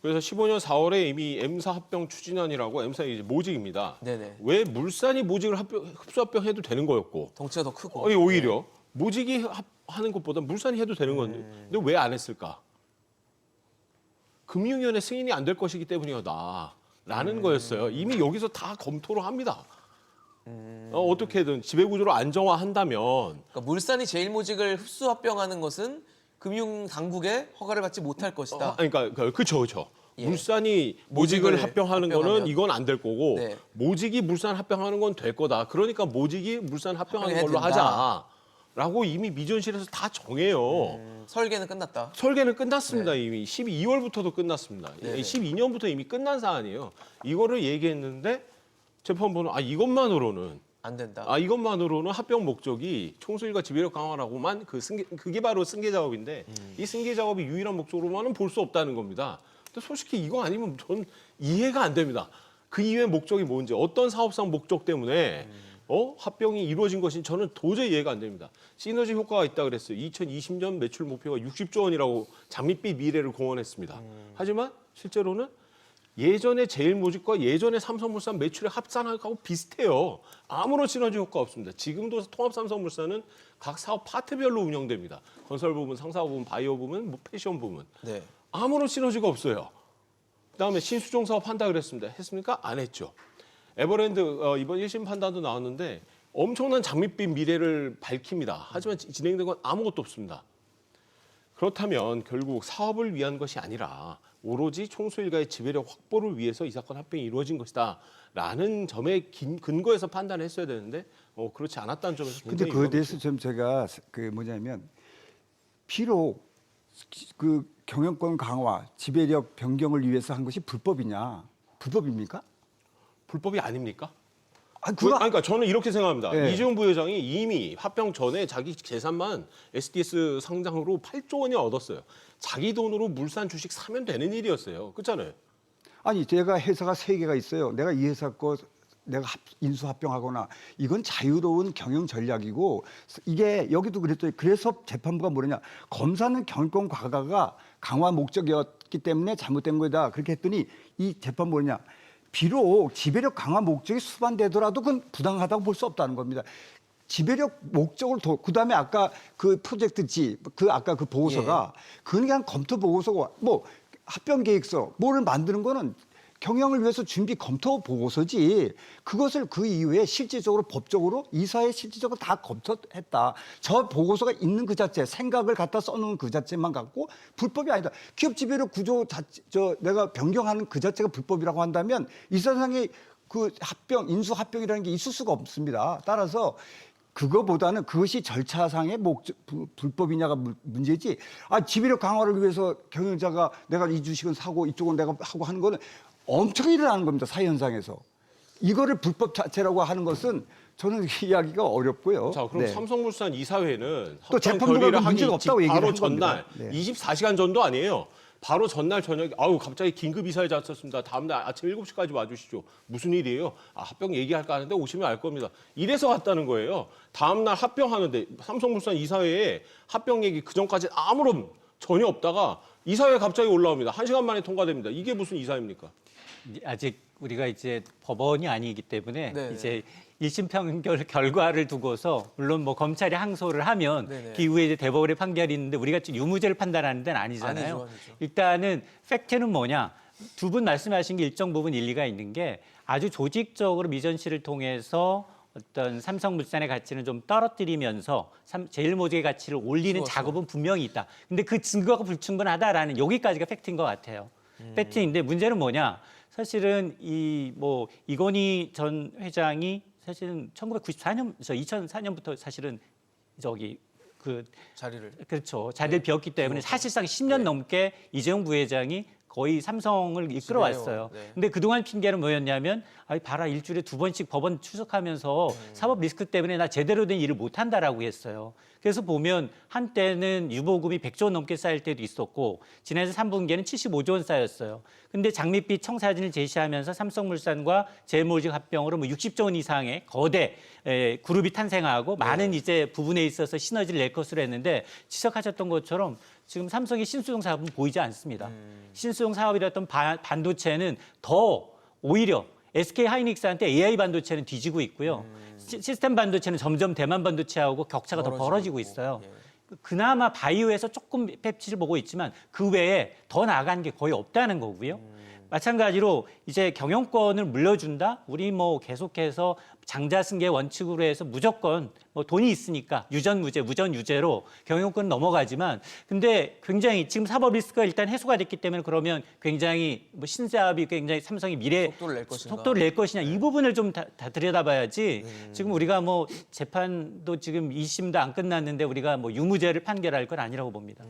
그래서 15년 4월에 이미 M사 합병 추진안이라고 M사 이제 모직입니다. 네네. 왜 물산이 모직을 흡수 합병해도 되는 거였고 덩치가 더 크고. 아니 오히려 모직이 하는 것보다 물산이 해도 되는 건데 근데 왜 안 했을까? 금융위원회 승인이 안 될 것이기 때문이다라는 거였어요. 이미 여기서 다 검토를 합니다. 어떻게든 지배구조를 안정화한다면 그러니까 물산이 제일모직을 흡수 합병하는 것은 금융 당국의 허가를 받지 못할 것이다. 그러니까 그렇죠. 예. 물산이 모직을 모직을 합병하는 거는 합병하면. 이건 안 될 거고 네. 모직이 물산 합병하는 건 될 거다. 그러니까 모직이 물산 합병하는 합병해야 걸로 된다. 하자라고 이미 미전실에서 다 정해요. 설계는 끝났다. 설계는 끝났습니다. 이미 12월부터도 끝났습니다. 네네. 12년부터 이미 끝난 사안이에요. 이거를 얘기했는데 재판부는 이것만으로는 안 된다. 이것만으로는 합병 목적이 총수일과 지배력 강화라고만 그게 바로 승계 작업인데 이 승계 작업이 유일한 목적으로만은 볼 수 없다는 겁니다. 근데 솔직히 이거 아니면 전 이해가 안 됩니다. 그 이외의 목적이 뭔지 어떤 사업상 목적 때문에 합병이 이루어진 것인지 저는 도저히 이해가 안 됩니다. 시너지 효과가 있다 그랬어요. 2020년 매출 목표가 60조 원이라고 장밋빛 미래를 공언했습니다. 하지만 실제로는 예전에 제일모직과 예전에 삼성물산 매출의 합산하고 비슷해요. 아무런 시너지 효과 없습니다. 지금도 통합삼성물산은 각 사업 파트별로 운영됩니다. 건설 부분, 상사업 부분, 바이오 부분, 패션 부분. 네. 아무런 시너지가 없어요. 그다음에 신수종 사업 한다 그랬습니다. 했습니까? 안 했죠. 에버랜드 이번 1심 판단도 나왔는데 엄청난 장밋빛 미래를 밝힙니다. 하지만 진행된 건 아무것도 없습니다. 그렇다면 결국 사업을 위한 것이 아니라 오로지 총수 일가의 지배력 확보를 위해서 이 사건 합병이 이루어진 것이다라는 점에 근거해서 판단했어야 되는데 그렇지 않았다는 점에서 근데 굉장히 그거에 대해서 좀 제가 비록 그 경영권 강화, 지배력 변경을 위해서 한 것이 불법이냐? 불법입니까? 불법이 아닙니까? 그거 그러니까 저는 이렇게 생각합니다. 예. 이재용 부회장이 이미 합병 전에 자기 재산만 SDS 상장으로 8조 원이 얻었어요. 자기 돈으로 물산 주식 사면 되는 일이었어요. 그렇잖아요. 아니 제가 회사가 3개가 있어요. 내가 이 회사 거 내가 인수 합병하거나 이건 자유로운 경영 전략이고 이게 여기도 그랬더니 그래서 재판부가 뭐냐 검사는 경영권 과가가 강화 목적이었기 때문에 잘못된 거다 그렇게 했더니 이 재판부 뭐냐 비록 지배력 강화 목적이 수반되더라도 그건 부당하다고 볼 수 없다는 겁니다. 지배력 목적을 그다음에 아까 그 프로젝트 G 아까 그 보고서가 그건 그냥 검토 보고서고 뭐 합병 계획서 뭐를 만드는 거는 경영을 위해서 준비 검토 보고서지 그것을 그 이후에 실질적으로 법적으로 이사회 실질적으로 다 검토했다. 저 보고서가 있는 그 자체 생각을 갖다 써놓은 그 자체만 갖고 불법이 아니다. 기업 지배력 구조 내가 변경하는 그 자체가 불법이라고 한다면 이 세상에 그 인수 합병이라는 게 있을 수가 없습니다. 따라서 그거보다는 그것이 절차상의 불법이냐가 문제지. 지배력 강화를 위해서 경영자가 내가 이 주식은 사고 이쪽은 내가 하고 하는 거는 엄청 일어나는 겁니다. 사회 현상에서. 이거를 불법 자체라고 하는 것은 저는 이야기가 어렵고요. 자, 그럼 네. 삼성물산 이사회는 또 합병 재판부가 결의를 그 문제가 하기 없다고 얘기를 바로 한 전날 겁니다. 네. 24시간 전도 아니에요. 바로 전날 저녁에 갑자기 긴급 이사회 잡혔습니다. 다음날 아침 7시까지 와주시죠. 무슨 일이에요? 합병 얘기할까 하는데 오시면 알 겁니다. 이래서 갔다는 거예요. 다음날 합병하는데 삼성물산 이사회에 합병 얘기 그전까지 아무런 전혀 없다가 이사회에 갑자기 올라옵니다. 1시간 만에 통과됩니다. 이게 무슨 이사입니까? 아직 우리가 이제 법원이 아니기 때문에 네네. 이제 1심 판결 결과를 두고서 물론 뭐 검찰이 항소를 하면 네네. 그 이후에 이제 대법원의 판결이 있는데 우리가 지금 유무죄를 판단하는 데는 아니잖아요. 아니죠. 일단은 팩트는 뭐냐? 두 분 말씀하신 게 일정 부분 일리가 있는 게 아주 조직적으로 미전시를 통해서 어떤 삼성물산의 가치는 좀 떨어뜨리면서 제일모직의 가치를 올리는 그렇죠. 작업은 분명히 있다. 근데 그 증거가 불충분하다라는 여기까지가 팩트인 것 같아요. 팩트인데 문제는 뭐냐? 사실은 이건희 전 회장이 사실은 2004년부터 사실은 자리를. 그렇죠. 자리를 비웠기 때문에 사실상 10년 넘게 이재용 부회장이 거의 삼성을 이끌어왔어요. 네. 근데 그동안 핑계는 뭐였냐면 봐라 일주일에 2번씩 법원 출석하면서 사법 리스크 때문에 나 제대로 된 일을 못한다라고 했어요. 그래서 보면 한때는 유보금이 100조 원 넘게 쌓일 때도 있었고 지난해 3분기에는 75조 원 쌓였어요. 근데 장밋빛 청사진을 제시하면서 삼성물산과 제일모직 합병으로 60조 원 이상의 거대 그룹이 탄생하고 많은 이제 부분에 있어서 시너지를 낼 것으로 했는데 지적하셨던 것처럼 지금 삼성의 신수종 사업은 보이지 않습니다. 신수종 사업이랬던 반도체는 더 오히려 SK 하이닉스한테 AI 반도체는 뒤지고 있고요. 시스템 반도체는 점점 대만 반도체하고 격차가 더 벌어지고 있어요. 그나마 바이오에서 조금 펩치를 보고 있지만 그 외에 더 나아간 게 거의 없다는 거고요. 마찬가지로 이제 경영권을 물려준다. 우리 뭐 계속해서 장자 승계 원칙으로 해서 무조건 뭐 돈이 있으니까 유전무죄, 무전유죄로 경영권 넘어가지만 근데 굉장히 지금 사법 리스크가 일단 해소가 됐기 때문에 그러면 굉장히 뭐 신사업이 굉장히 삼성의 미래 속도를 낼 것인가. 이 부분을 좀 다 들여다봐야지 지금 우리가 뭐 재판도 지금 2심도 안 끝났는데 우리가 뭐 유무죄를 판결할 건 아니라고 봅니다.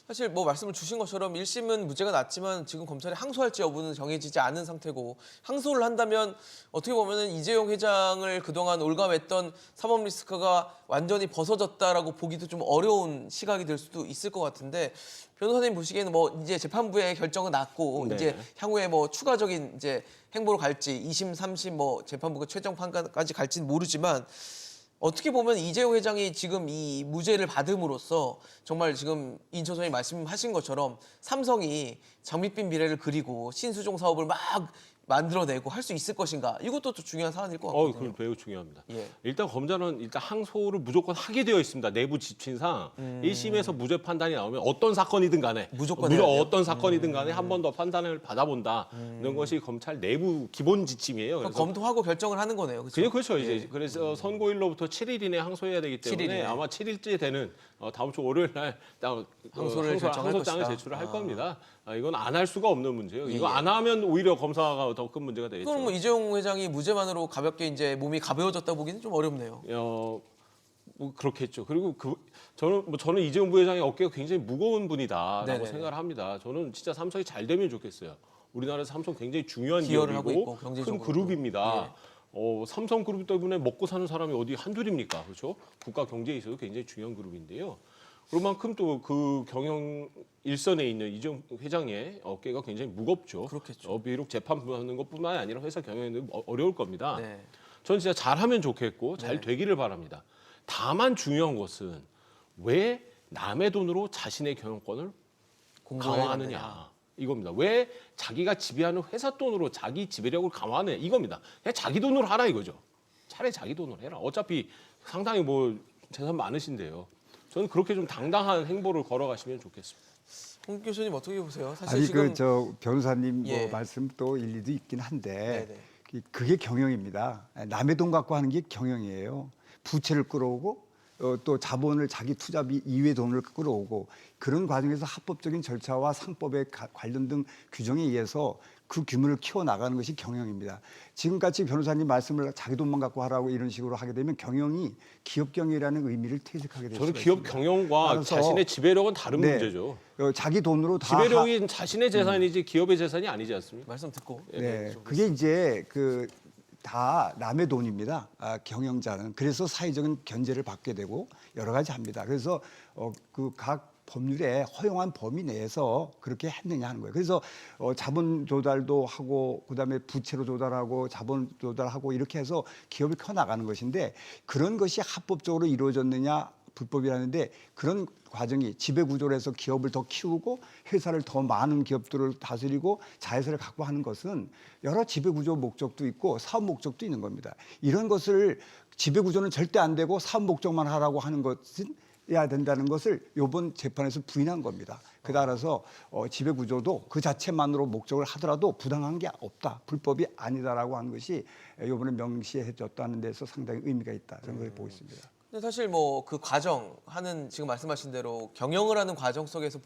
사실 뭐 말씀을 주신 것처럼 1심은 무죄가 났지만 지금 검찰이 항소할지 여부는 정해지지 않은 상태고 항소를 한다면 어떻게 보면은 이재용 회장을 그동안 올감했던 사법 리스크가 완전히 벗어졌다라고 보기도 좀 어려운 시각이 될 수도 있을 것 같은데 변호사님 보시기에는 뭐 이제 재판부의 결정은 났고 네. 이제 향후에 뭐 추가적인 이제 행보로 갈지 2심, 3심 뭐 재판부가 최종 판단까지 갈지는 모르지만 어떻게 보면 이재용 회장이 지금 이 무죄를 받음으로써 정말 지금 인천 소장이 말씀하신 것처럼 삼성이 장밋빛 미래를 그리고 신수종 사업을 막 만들어내고 할 수 있을 것인가 이것도 또 중요한 사안일 것 같거든요. 그건 매우 중요합니다. 예. 일단 검찰은 일단 항소를 무조건 하게 되어 있습니다. 내부 지침상 1심에서 무죄 판단이 나오면 어떤 사건이든 간에 무조건 해야 돼요? 어떤 사건이든 간에 한 번 더 판단을 받아본다. 이런 것이 검찰 내부 기본 지침이에요. 그러니까 그래서 검토하고 결정을 하는 거네요. 그렇죠? 그렇죠. 이제 그래서 선고일로부터 7일 이내에 항소해야 되기 때문에 7일 이내. 아마 7일째 되는 다음 주 월요일 날 항소를 결정할 항소장을 것이다. 제출을 할 겁니다. 이건 안 할 수가 없는 문제예요. 이거 예. 안 하면 오히려 검사가 더 큰 문제가 되겠죠. 그럼 뭐 이재용 회장이 무죄만으로 가볍게 이제 몸이 가벼워졌다 보기는 좀 어렵네요. 뭐 그렇겠죠. 그리고 저는 이재용 부회장의 어깨가 굉장히 무거운 분이다라고 네네네. 생각을 합니다. 저는 진짜 삼성이 잘 되면 좋겠어요. 우리나라에서 삼성 굉장히 중요한 기여를 하고 기업이고 있고, 큰 경제적으로도. 그룹입니다. 삼성그룹 때문에 먹고 사는 사람이 어디 한둘입니까? 그렇죠? 국가 경제에 있어도 굉장히 중요한 그룹인데요. 그만큼 또 그 경영 일선에 있는 이재용 회장의 어깨가 굉장히 무겁죠. 그렇겠죠. 비록 재판하는 것뿐만 아니라 회사 경영에는 어려울 겁니다. 네. 저는 진짜 잘하면 좋겠고 잘 네. 되기를 바랍니다. 다만 중요한 것은 왜 남의 돈으로 자신의 경영권을 강화하느냐 이겁니다. 왜 자기가 지배하는 회사 돈으로 자기 지배력을 강화하느냐 이겁니다. 그냥 자기 돈으로 하라 이거죠. 차라리 자기 돈으로 해라. 어차피 상당히 뭐 재산 많으신데요. 저는 그렇게 좀 당당한 행보를 걸어가시면 좋겠습니다. 홍 교수님 어떻게 보세요? 사실 아니 지금 그 저 변호사님 예. 뭐 말씀 또 일리도 있긴 한데 네네. 그게 경영입니다. 남의 돈 갖고 하는 게 경영이에요. 부채를 끌어오고 또 자본을 자기 투자비 이외의 돈을 끌어오고 그런 과정에서 합법적인 절차와 상법에 관련 등 규정에 의해서 그 규모를 키워나가는 것이 경영입니다. 지금같이 변호사님 말씀을 자기 돈만 갖고 하라고 이런 식으로 하게 되면 경영이 기업 경영이라는 의미를 퇴색하게 될 저는 수가 기업 있습니다. 경영과 따라서 자신의 지배력은 다른 네, 문제죠. 자기 돈으로 다 지배력이 자신의 재산이지 기업의 재산이 아니지 않습니까? 말씀 듣고 네, 그게 이제 그 다 남의 돈입니다. 경영자는 그래서 사회적인 견제를 받게 되고 여러 가지 합니다. 그래서 그 각 법률에 허용한 범위 내에서 그렇게 했느냐 하는 거예요. 그래서 자본 조달도 하고 그다음에 부채로 조달하고 자본 조달하고 이렇게 해서 기업을 커 나가는 것인데 그런 것이 합법적으로 이루어졌느냐 불법이라는데 그런 과정이 지배 구조로 해서 기업을 더 키우고 회사를 더 많은 기업들을 다스리고 자회사를 갖고 하는 것은 여러 지배 구조 목적도 있고 사업 목적도 있는 겁니다. 이런 것을 지배 구조는 절대 안 되고 사업 목적만 하라고 하는 것은 해야 된다는 것을 이번 재판에서 부인한 겁니다. 따라서 지배 구조도 그 자체만으로 목적을 하더라도 부당한 게 없다, 불법이 아니다라고 하는 것이 이번에 명시해졌다는 데서 상당히 의미가 있다 저는 그렇게 보고 있습니다. 근데 사실 뭐 그 과정 하는 지금 말씀하신 대로 경영을 하는 과정 속에서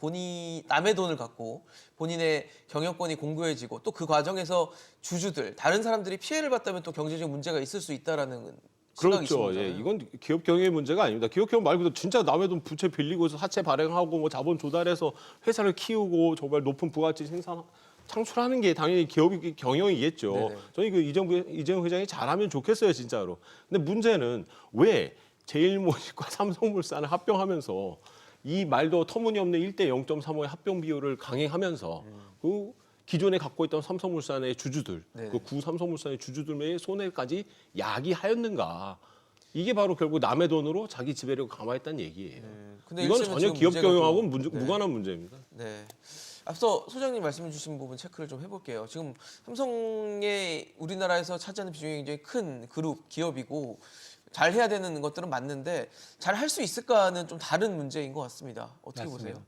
남의 돈을 갖고 본인의 경영권이 공고해지고 또 그 과정에서 주주들 다른 사람들이 피해를 봤다면 또 경제적 문제가 있을 수 있다라는 시각이 있는 그렇죠. 거잖아요. 예, 이건 기업 경영의 문제가 아닙니다. 기업 경영 말 그대로 진짜 남의 돈 부채 빌리고 사채 발행하고 뭐 자본 조달해서 회사를 키우고 정말 높은 부가가치 창출하는 게 당연히 기업이 경영이겠죠. 네네. 저는 그 이재용 회장이 잘하면 좋겠어요, 진짜로. 근데 문제는 왜 제일모직과 삼성물산을 합병하면서 이 말도 터무니없는 1대 0.35의 합병 비율을 강행하면서 그 기존에 갖고 있던 삼성물산의 주주들, 네네. 그 구 삼성물산의 주주들의 손해까지 야기하였는가? 이게 바로 결국 남의 돈으로 자기 지배력을 강화했다는 얘기예요. 근데 이건 일심은 전혀 지금 기업 문제가 경영하고는 또- 네. 무관한 문제입니다. 네. 앞서 소장님 말씀해 주신 부분 체크를 좀 해볼게요. 지금 삼성의 우리나라에서 차지하는 비중이 굉장히 큰 그룹 기업이고 잘 해야 되는 것들은 맞는데 잘 할 수 있을까는 좀 다른 문제인 것 같습니다. 어떻게 맞습니다. 보세요?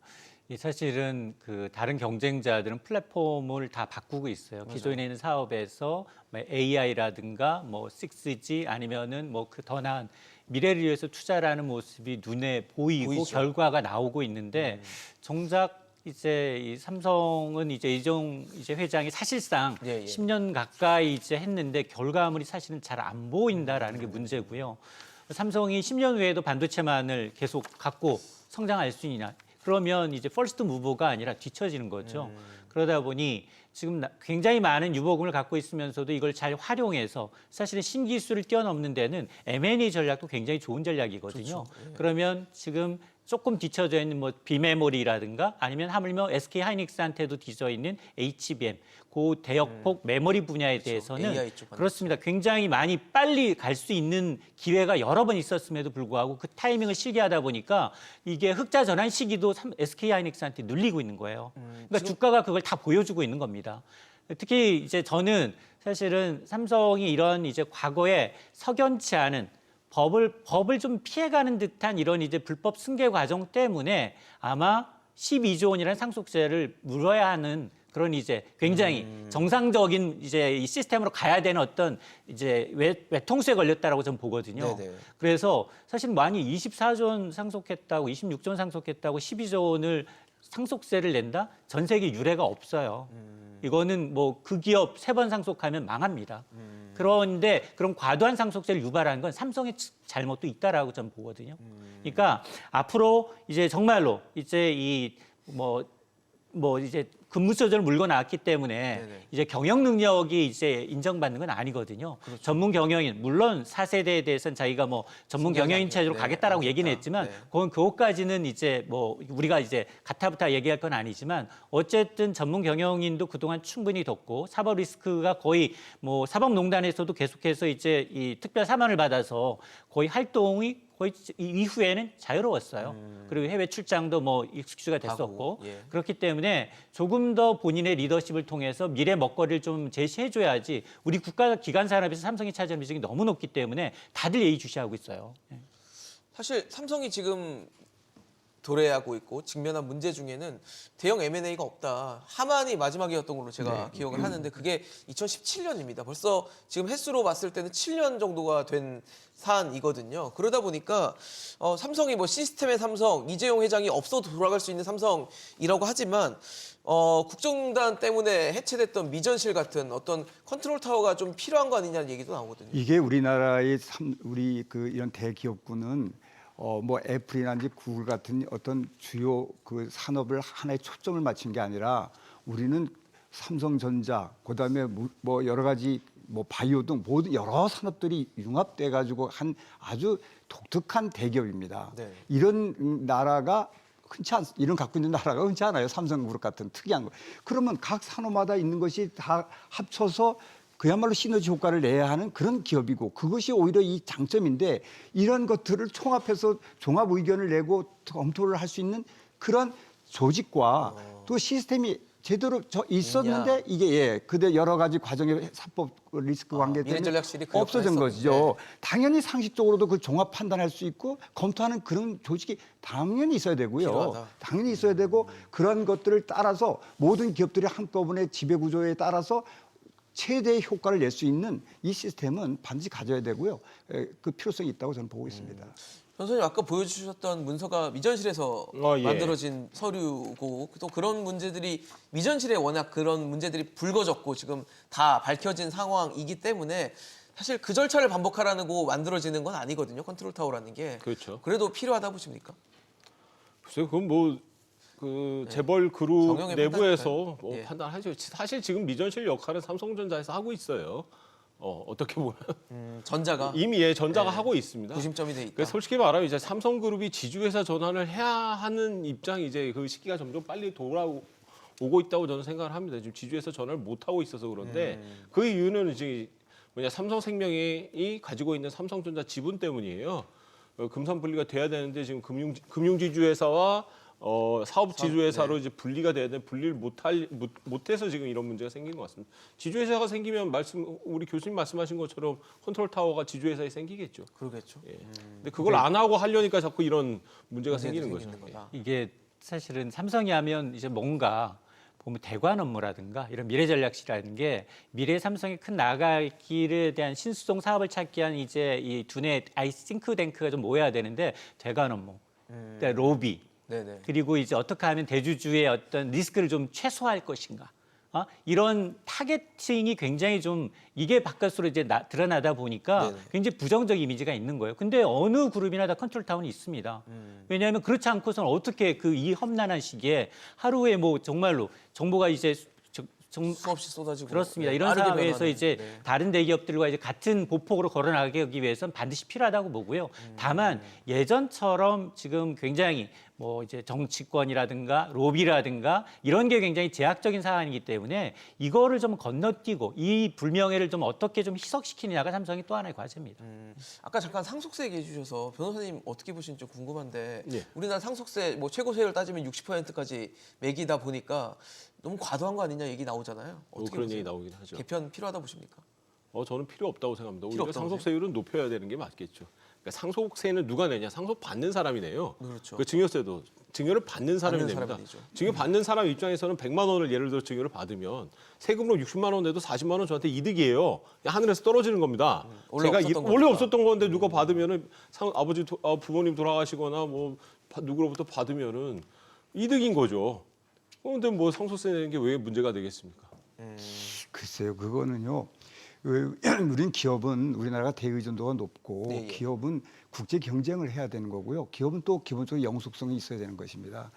사실은 그 다른 경쟁자들은 플랫폼을 다 바꾸고 있어요. 기존에 있는 사업에서 AI라든가 뭐 6G 아니면은 뭐 그 더 나은 미래를 위해서 투자라는 모습이 눈에 보이고 결과가 나오고 있는데 정작 이제 이 삼성은 이제 이종 이제 회장이 사실상 10년 가까이 이제 했는데 결과물이 사실은 잘 안 보인다라는 게 문제고요. 삼성이 10년 후에도 반도체만을 계속 갖고 성장할 수 있냐? 그러면 이제 퍼스트 무버가 아니라 뒤처지는 거죠. 그러다 보니 지금 굉장히 많은 유보금을 갖고 있으면서도 이걸 잘 활용해서 사실은 신기술을 뛰어넘는 데는 M&A 전략도 굉장히 좋은 전략이거든요. 그러면 지금 조금 뒤쳐져 있는 뭐 비메모리라든가 아니면 하물며 SK 하이닉스한테도 뒤져 있는 HBM, 그 대역폭 메모리 분야에 대해서는 AI 쪽 그렇습니다. 굉장히 많이 빨리 갈 수 있는 기회가 여러 번 있었음에도 불구하고 그 타이밍을 실기하다 보니까 이게 흑자 전환 시기도 SK 하이닉스한테 눌리고 있는 거예요. 그러니까 주가가 그걸 다 보여주고 있는 겁니다. 특히 이제 저는 사실은 삼성이 이런 이제 과거에 석연치 않은 법을 좀 피해가는 듯한 이런 이제 불법 승계 과정 때문에 아마 12조 원이라는 상속세를 물어야 하는 그런 이제 굉장히 정상적인 이제 이 시스템으로 가야 되는 어떤 이제 외통수에 걸렸다라고 저는 보거든요. 네네. 그래서 사실 많이 24조 원 상속했다고 26조 원 상속했다고 12조 원을 상속세를 낸다? 전 세계 유례가 없어요. 이거는 뭐 그 기업 3번 상속하면 망합니다. 그런데 그런 과도한 상속세를 유발하는 건 삼성의 잘못도 있다라고 저는 보거든요. 그러니까 앞으로 이제 정말로 이제 이 뭐 이제 근무 조절을 물고 나왔기 때문에 네네. 이제 경영 능력이 이제 인정받는 건 아니거든요. 전문 경영인 물론 4세대에 대해서는 자기가 뭐 전문 경영인 체제로 네, 가겠다라고 얘기는 알겠다. 했지만 네. 그것까지는 이제 뭐 우리가 이제 가타부타 얘기할 건 아니지만 어쨌든 전문 경영인도 그동안 충분히 뒀고 사법 리스크가 거의 뭐 사법농단에서도 계속해서 이제 이 특별 사면을 받아서 거의 활동이 거의 이후에는 자유로웠어요. 그리고 해외 출장도 뭐 익숙주가 됐었고 하고, 예. 그렇기 때문에 조금 더 본인의 리더십을 통해서 미래 먹거리를 좀 제시해줘야지 우리 국가 기관 산업에서 삼성이 차지하는 비중이 너무 높기 때문에 다들 예의주시하고 있어요. 사실 삼성이 지금 도래하고 있고 직면한 문제 중에는 대형 M&A가 없다. 하만이 마지막이었던 걸로 제가 기억을 하는데 그게 2017년입니다. 벌써 지금 횟수로 봤을 때는 7년 정도가 된 사안이거든요. 그러다 보니까 삼성이 뭐 시스템의 삼성, 이재용 회장이 없어도 돌아갈 수 있는 삼성이라고 하지만 국정농단 때문에 해체됐던 미전실 같은 어떤 컨트롤 타워가 좀 필요한 거 아니냐는 얘기도 나오거든요. 이게 우리나라의 우리 그 이런 대기업군은 뭐 애플이라든지 구글 같은 어떤 주요 그 산업을 하나의 초점을 맞춘 게 아니라 우리는 삼성전자 그다음에 뭐 여러 가지 뭐 바이오 등 모든 여러 산업들이 융합돼 가지고 한 아주 독특한 대기업입니다. 네. 이런 나라가 이런 갖고 있는 나라가 흔치 않아요. 삼성그룹 같은 특이한 거. 그러면 각 산업마다 있는 것이 다 합쳐서 그야말로 시너지 효과를 내야 하는 그런 기업이고 그것이 오히려 이 장점인데 이런 것들을 총합해서 종합 의견을 내고 검토를 할 수 있는 그런 조직과 또 시스템이 제대로 있었는데 이게 그대 여러 가지 과정의 사법 리스크 관계 때문에 미래전략실이 그 없어진 역할을 거죠. 했었는데. 당연히 상식적으로도 그 종합 판단할 수 있고 검토하는 그런 조직이 당연히 있어야 되고요. 필요하다. 당연히 있어야 되고 그런 것들을 따라서 모든 기업들이 한꺼번에 지배 구조에 따라서 최대의 효과를 낼 수 있는 이 시스템은 반드시 가져야 되고요. 그 필요성이 있다고 저는 보고 있습니다. 변호사님 아까 보여주셨던 문서가 미전실에서 예. 만들어진 서류고 또 그런 문제들이 미전실에 워낙 그런 문제들이 불거졌고 지금 다 밝혀진 상황이기 때문에 사실 그 절차를 반복하라고 만들어지는 건 아니거든요. 컨트롤 타워라는 게. 그렇죠. 그래도 필요하다 보십니까? 글쎄요, 그건 뭐 그 재벌 그룹 경영의 내부에서 판단일까요? 뭐 예. 판단하죠. 사실 지금 미전실 역할은 삼성전자에서 하고 있어요. 어떻게 보면 전자가 이미 전자가 하고 있습니다. 구심점이 돼 있다. 그래서 솔직히 말하면 이제 삼성그룹이 지주회사 전환을 해야 하는 입장이 이제 그 시기가 점점 빨리 돌아오고 있다고 저는 생각을 합니다. 지금 지주회사 전환을 못 하고 있어서 그런데 그 이유는 이제 뭐냐 삼성생명이 가지고 있는 삼성전자 지분 때문이에요. 금산 분리가 돼야 되는데 지금 금융지주회사와 사업 지주회사로 이제 분리가 돼야 되는데 분리를 못해서 지금 이런 문제가 생긴 것 같습니다. 지주회사가 생기면 우리 교수님 말씀하신 것처럼 컨트롤 타워가 지주회사에 생기겠죠. 그러겠죠. 예. 근데 그걸 안 하고 하려니까 자꾸 이런 문제가 생기는 거죠. 거다. 이게 사실은 삼성이 하면 이제 뭔가 보면 대관 업무라든가 이런 미래 전략실이라는 게 미래 삼성이 큰 나아갈 길에 대한 신수종 사업을 찾기 위한 이제 이 두뇌 싱크탱크가 좀 모여야 되는데 대관 업무, 그러니까 로비, 네네. 그리고 이제 어떻게 하면 대주주의 어떤 리스크를 좀 최소화할 것인가. 이런 타겟팅이 굉장히 좀 이게 바깥으로 이제 드러나다 보니까 네네. 굉장히 부정적 이미지가 있는 거예요. 근데 어느 그룹이나 다 컨트롤 타운이 있습니다. 왜냐하면 그렇지 않고서는 어떻게 그 이 험난한 시기에 하루에 뭐 정말로 정보가 이제 수없이 쏟아지고 그렇습니다. 네, 이런 빠르게 상황에서 변하는, 이제 네. 다른 대기업들과 이제 같은 보폭으로 걸어나가기 위해서는 반드시 필요하다고 보고요. 다만 예전처럼 지금 굉장히 뭐 이제 정치권이라든가 로비라든가 이런 게 굉장히 제약적인 상황이기 때문에 이거를 좀 건너뛰고 이 불명예를 좀 어떻게 좀 희석시키느냐가 삼성의 또 하나의 과제입니다. 아까 잠깐 상속세 얘기해 주셔서 변호사님 어떻게 보시는지 궁금한데 예. 우리나라 상속세 뭐 최고세율 따지면 60%까지 매기다 보니까 너무 과도한 거 아니냐 얘기 나오잖아요. 어떻게 그런 보세요? 얘기 나오긴 하죠. 개편 필요하다 보십니까? 저는 필요 없다고 생각합니다. 필요 우리가 없다고 상속세율은 높여야 되는 게 맞겠죠. 그러니까 상속세는 누가 내냐? 상속 받는 사람이 내요. 그렇죠. 그 증여세도 증여를 받는 사람이 받는 냅니다. 사람이 내죠. 증여 받는 사람 입장에서는 100만 원을 예를 들어 증여를 받으면 세금으로 60만 원 내도 40만 원 저한테 이득이에요. 하늘에서 떨어지는 겁니다. 원래 제가 없었던 원래 거니까. 없었던 건데 누가 받으면은 부모님 돌아가시거나 뭐 누구로부터 받으면은 이득인 거죠. 그런데 뭐 상속세 내는 게 왜 문제가 되겠습니까? 글쎄요, 그거는요. 우린 기업은 우리나라가 대의존도가 높고 네, 예. 기업은 국제 경쟁을 해야 되는 거고요. 기업은 또 기본적으로 영속성이 있어야 되는 것입니다.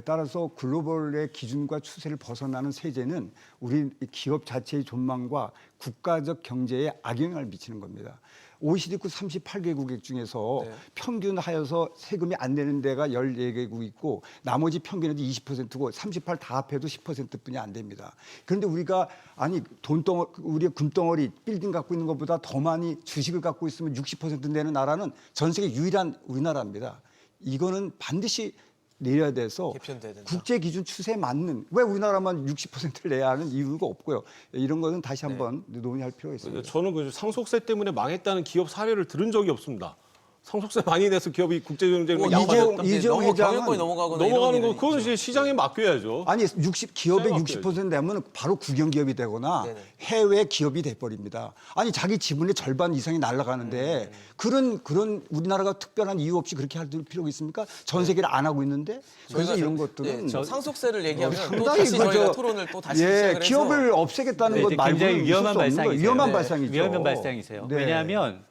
따라서 글로벌의 기준과 추세를 벗어나는 세제는 우리 기업 자체의 존망과 국가적 경제에 악영향을 미치는 겁니다. OECD국 38개국 중에서 네. 평균 하여서 세금이 안 내는 데가 14개국 있고 나머지 평균은 20%고 38 다 합해도 10%뿐이 안 됩니다. 그런데 우리가 아니 돈덩어리 우리의 금덩어리 빌딩 갖고 있는 것보다 더 많이 주식을 갖고 있으면 60% 내는 나라는 전 세계 유일한 우리나라입니다. 이거는 반드시 내려야 돼서 개편돼야 된다. 국제 기준 추세에 맞는 왜 우리나라만 60%를 내야 하는 이유가 없고요. 이런 거는 다시 한번 논의할 필요가 있습니다. 저는 그 상속세 때문에 망했다는 기업 사례를 들은 적이 없습니다. 상속세 많이 내서 기업이 국제 경쟁을 이재용 회장은 경영권이 넘어가거나 넘어가는 이런 거 그거는 일이 이제 시장에 맡겨야죠. 아니 기업의 시장에 60% 내면 바로 국영 기업이 되거나 네네. 해외 기업이 돼 버립니다. 아니 자기 지분의 절반 이상이 날아가는데 그런 우리나라가 특별한 이유 없이 그렇게 할 필요가 있습니까? 전 세계를 안 하고 있는데 그래서 이런 것들은 상속세를 얘기하면 또 상당히 다시 그저- 저희가 토론을 또 다시 시작을 해서 기업을 없애겠다는 네, 것 이제 말고는 굉장히 있을 위험한 수 없는 거예요. 발상이세요. 위험한 네, 발상이죠. 위험한 발상이세요. 네. 왜냐하면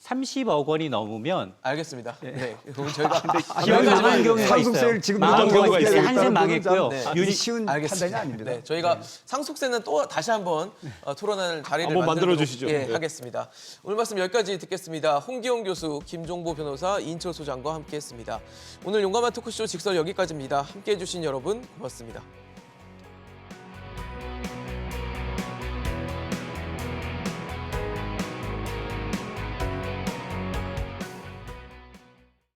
30억 원이 넘으면 알겠습니다. 네. 그럼 저희가 기업이 여기까지만 망한 경우가 상속세를 있어요. 지금 망한 누가 경우가 어떻게 있어요. 하겠다는 한샘 거는 망했고요. 네. 참 쉬운 판단이 아닙니다. 네, 저희가 상속세는 또 다시 한번 토론하는 자리를 한번 만들도록 만들어주시죠. 예, 네. 하겠습니다. 오늘 말씀 여기까지 듣겠습니다. 홍기용 교수, 김종보 변호사, 이인철 소장과 함께했습니다. 오늘 용감한 토크쇼 직설 여기까지입니다. 함께해 주신 여러분 고맙습니다.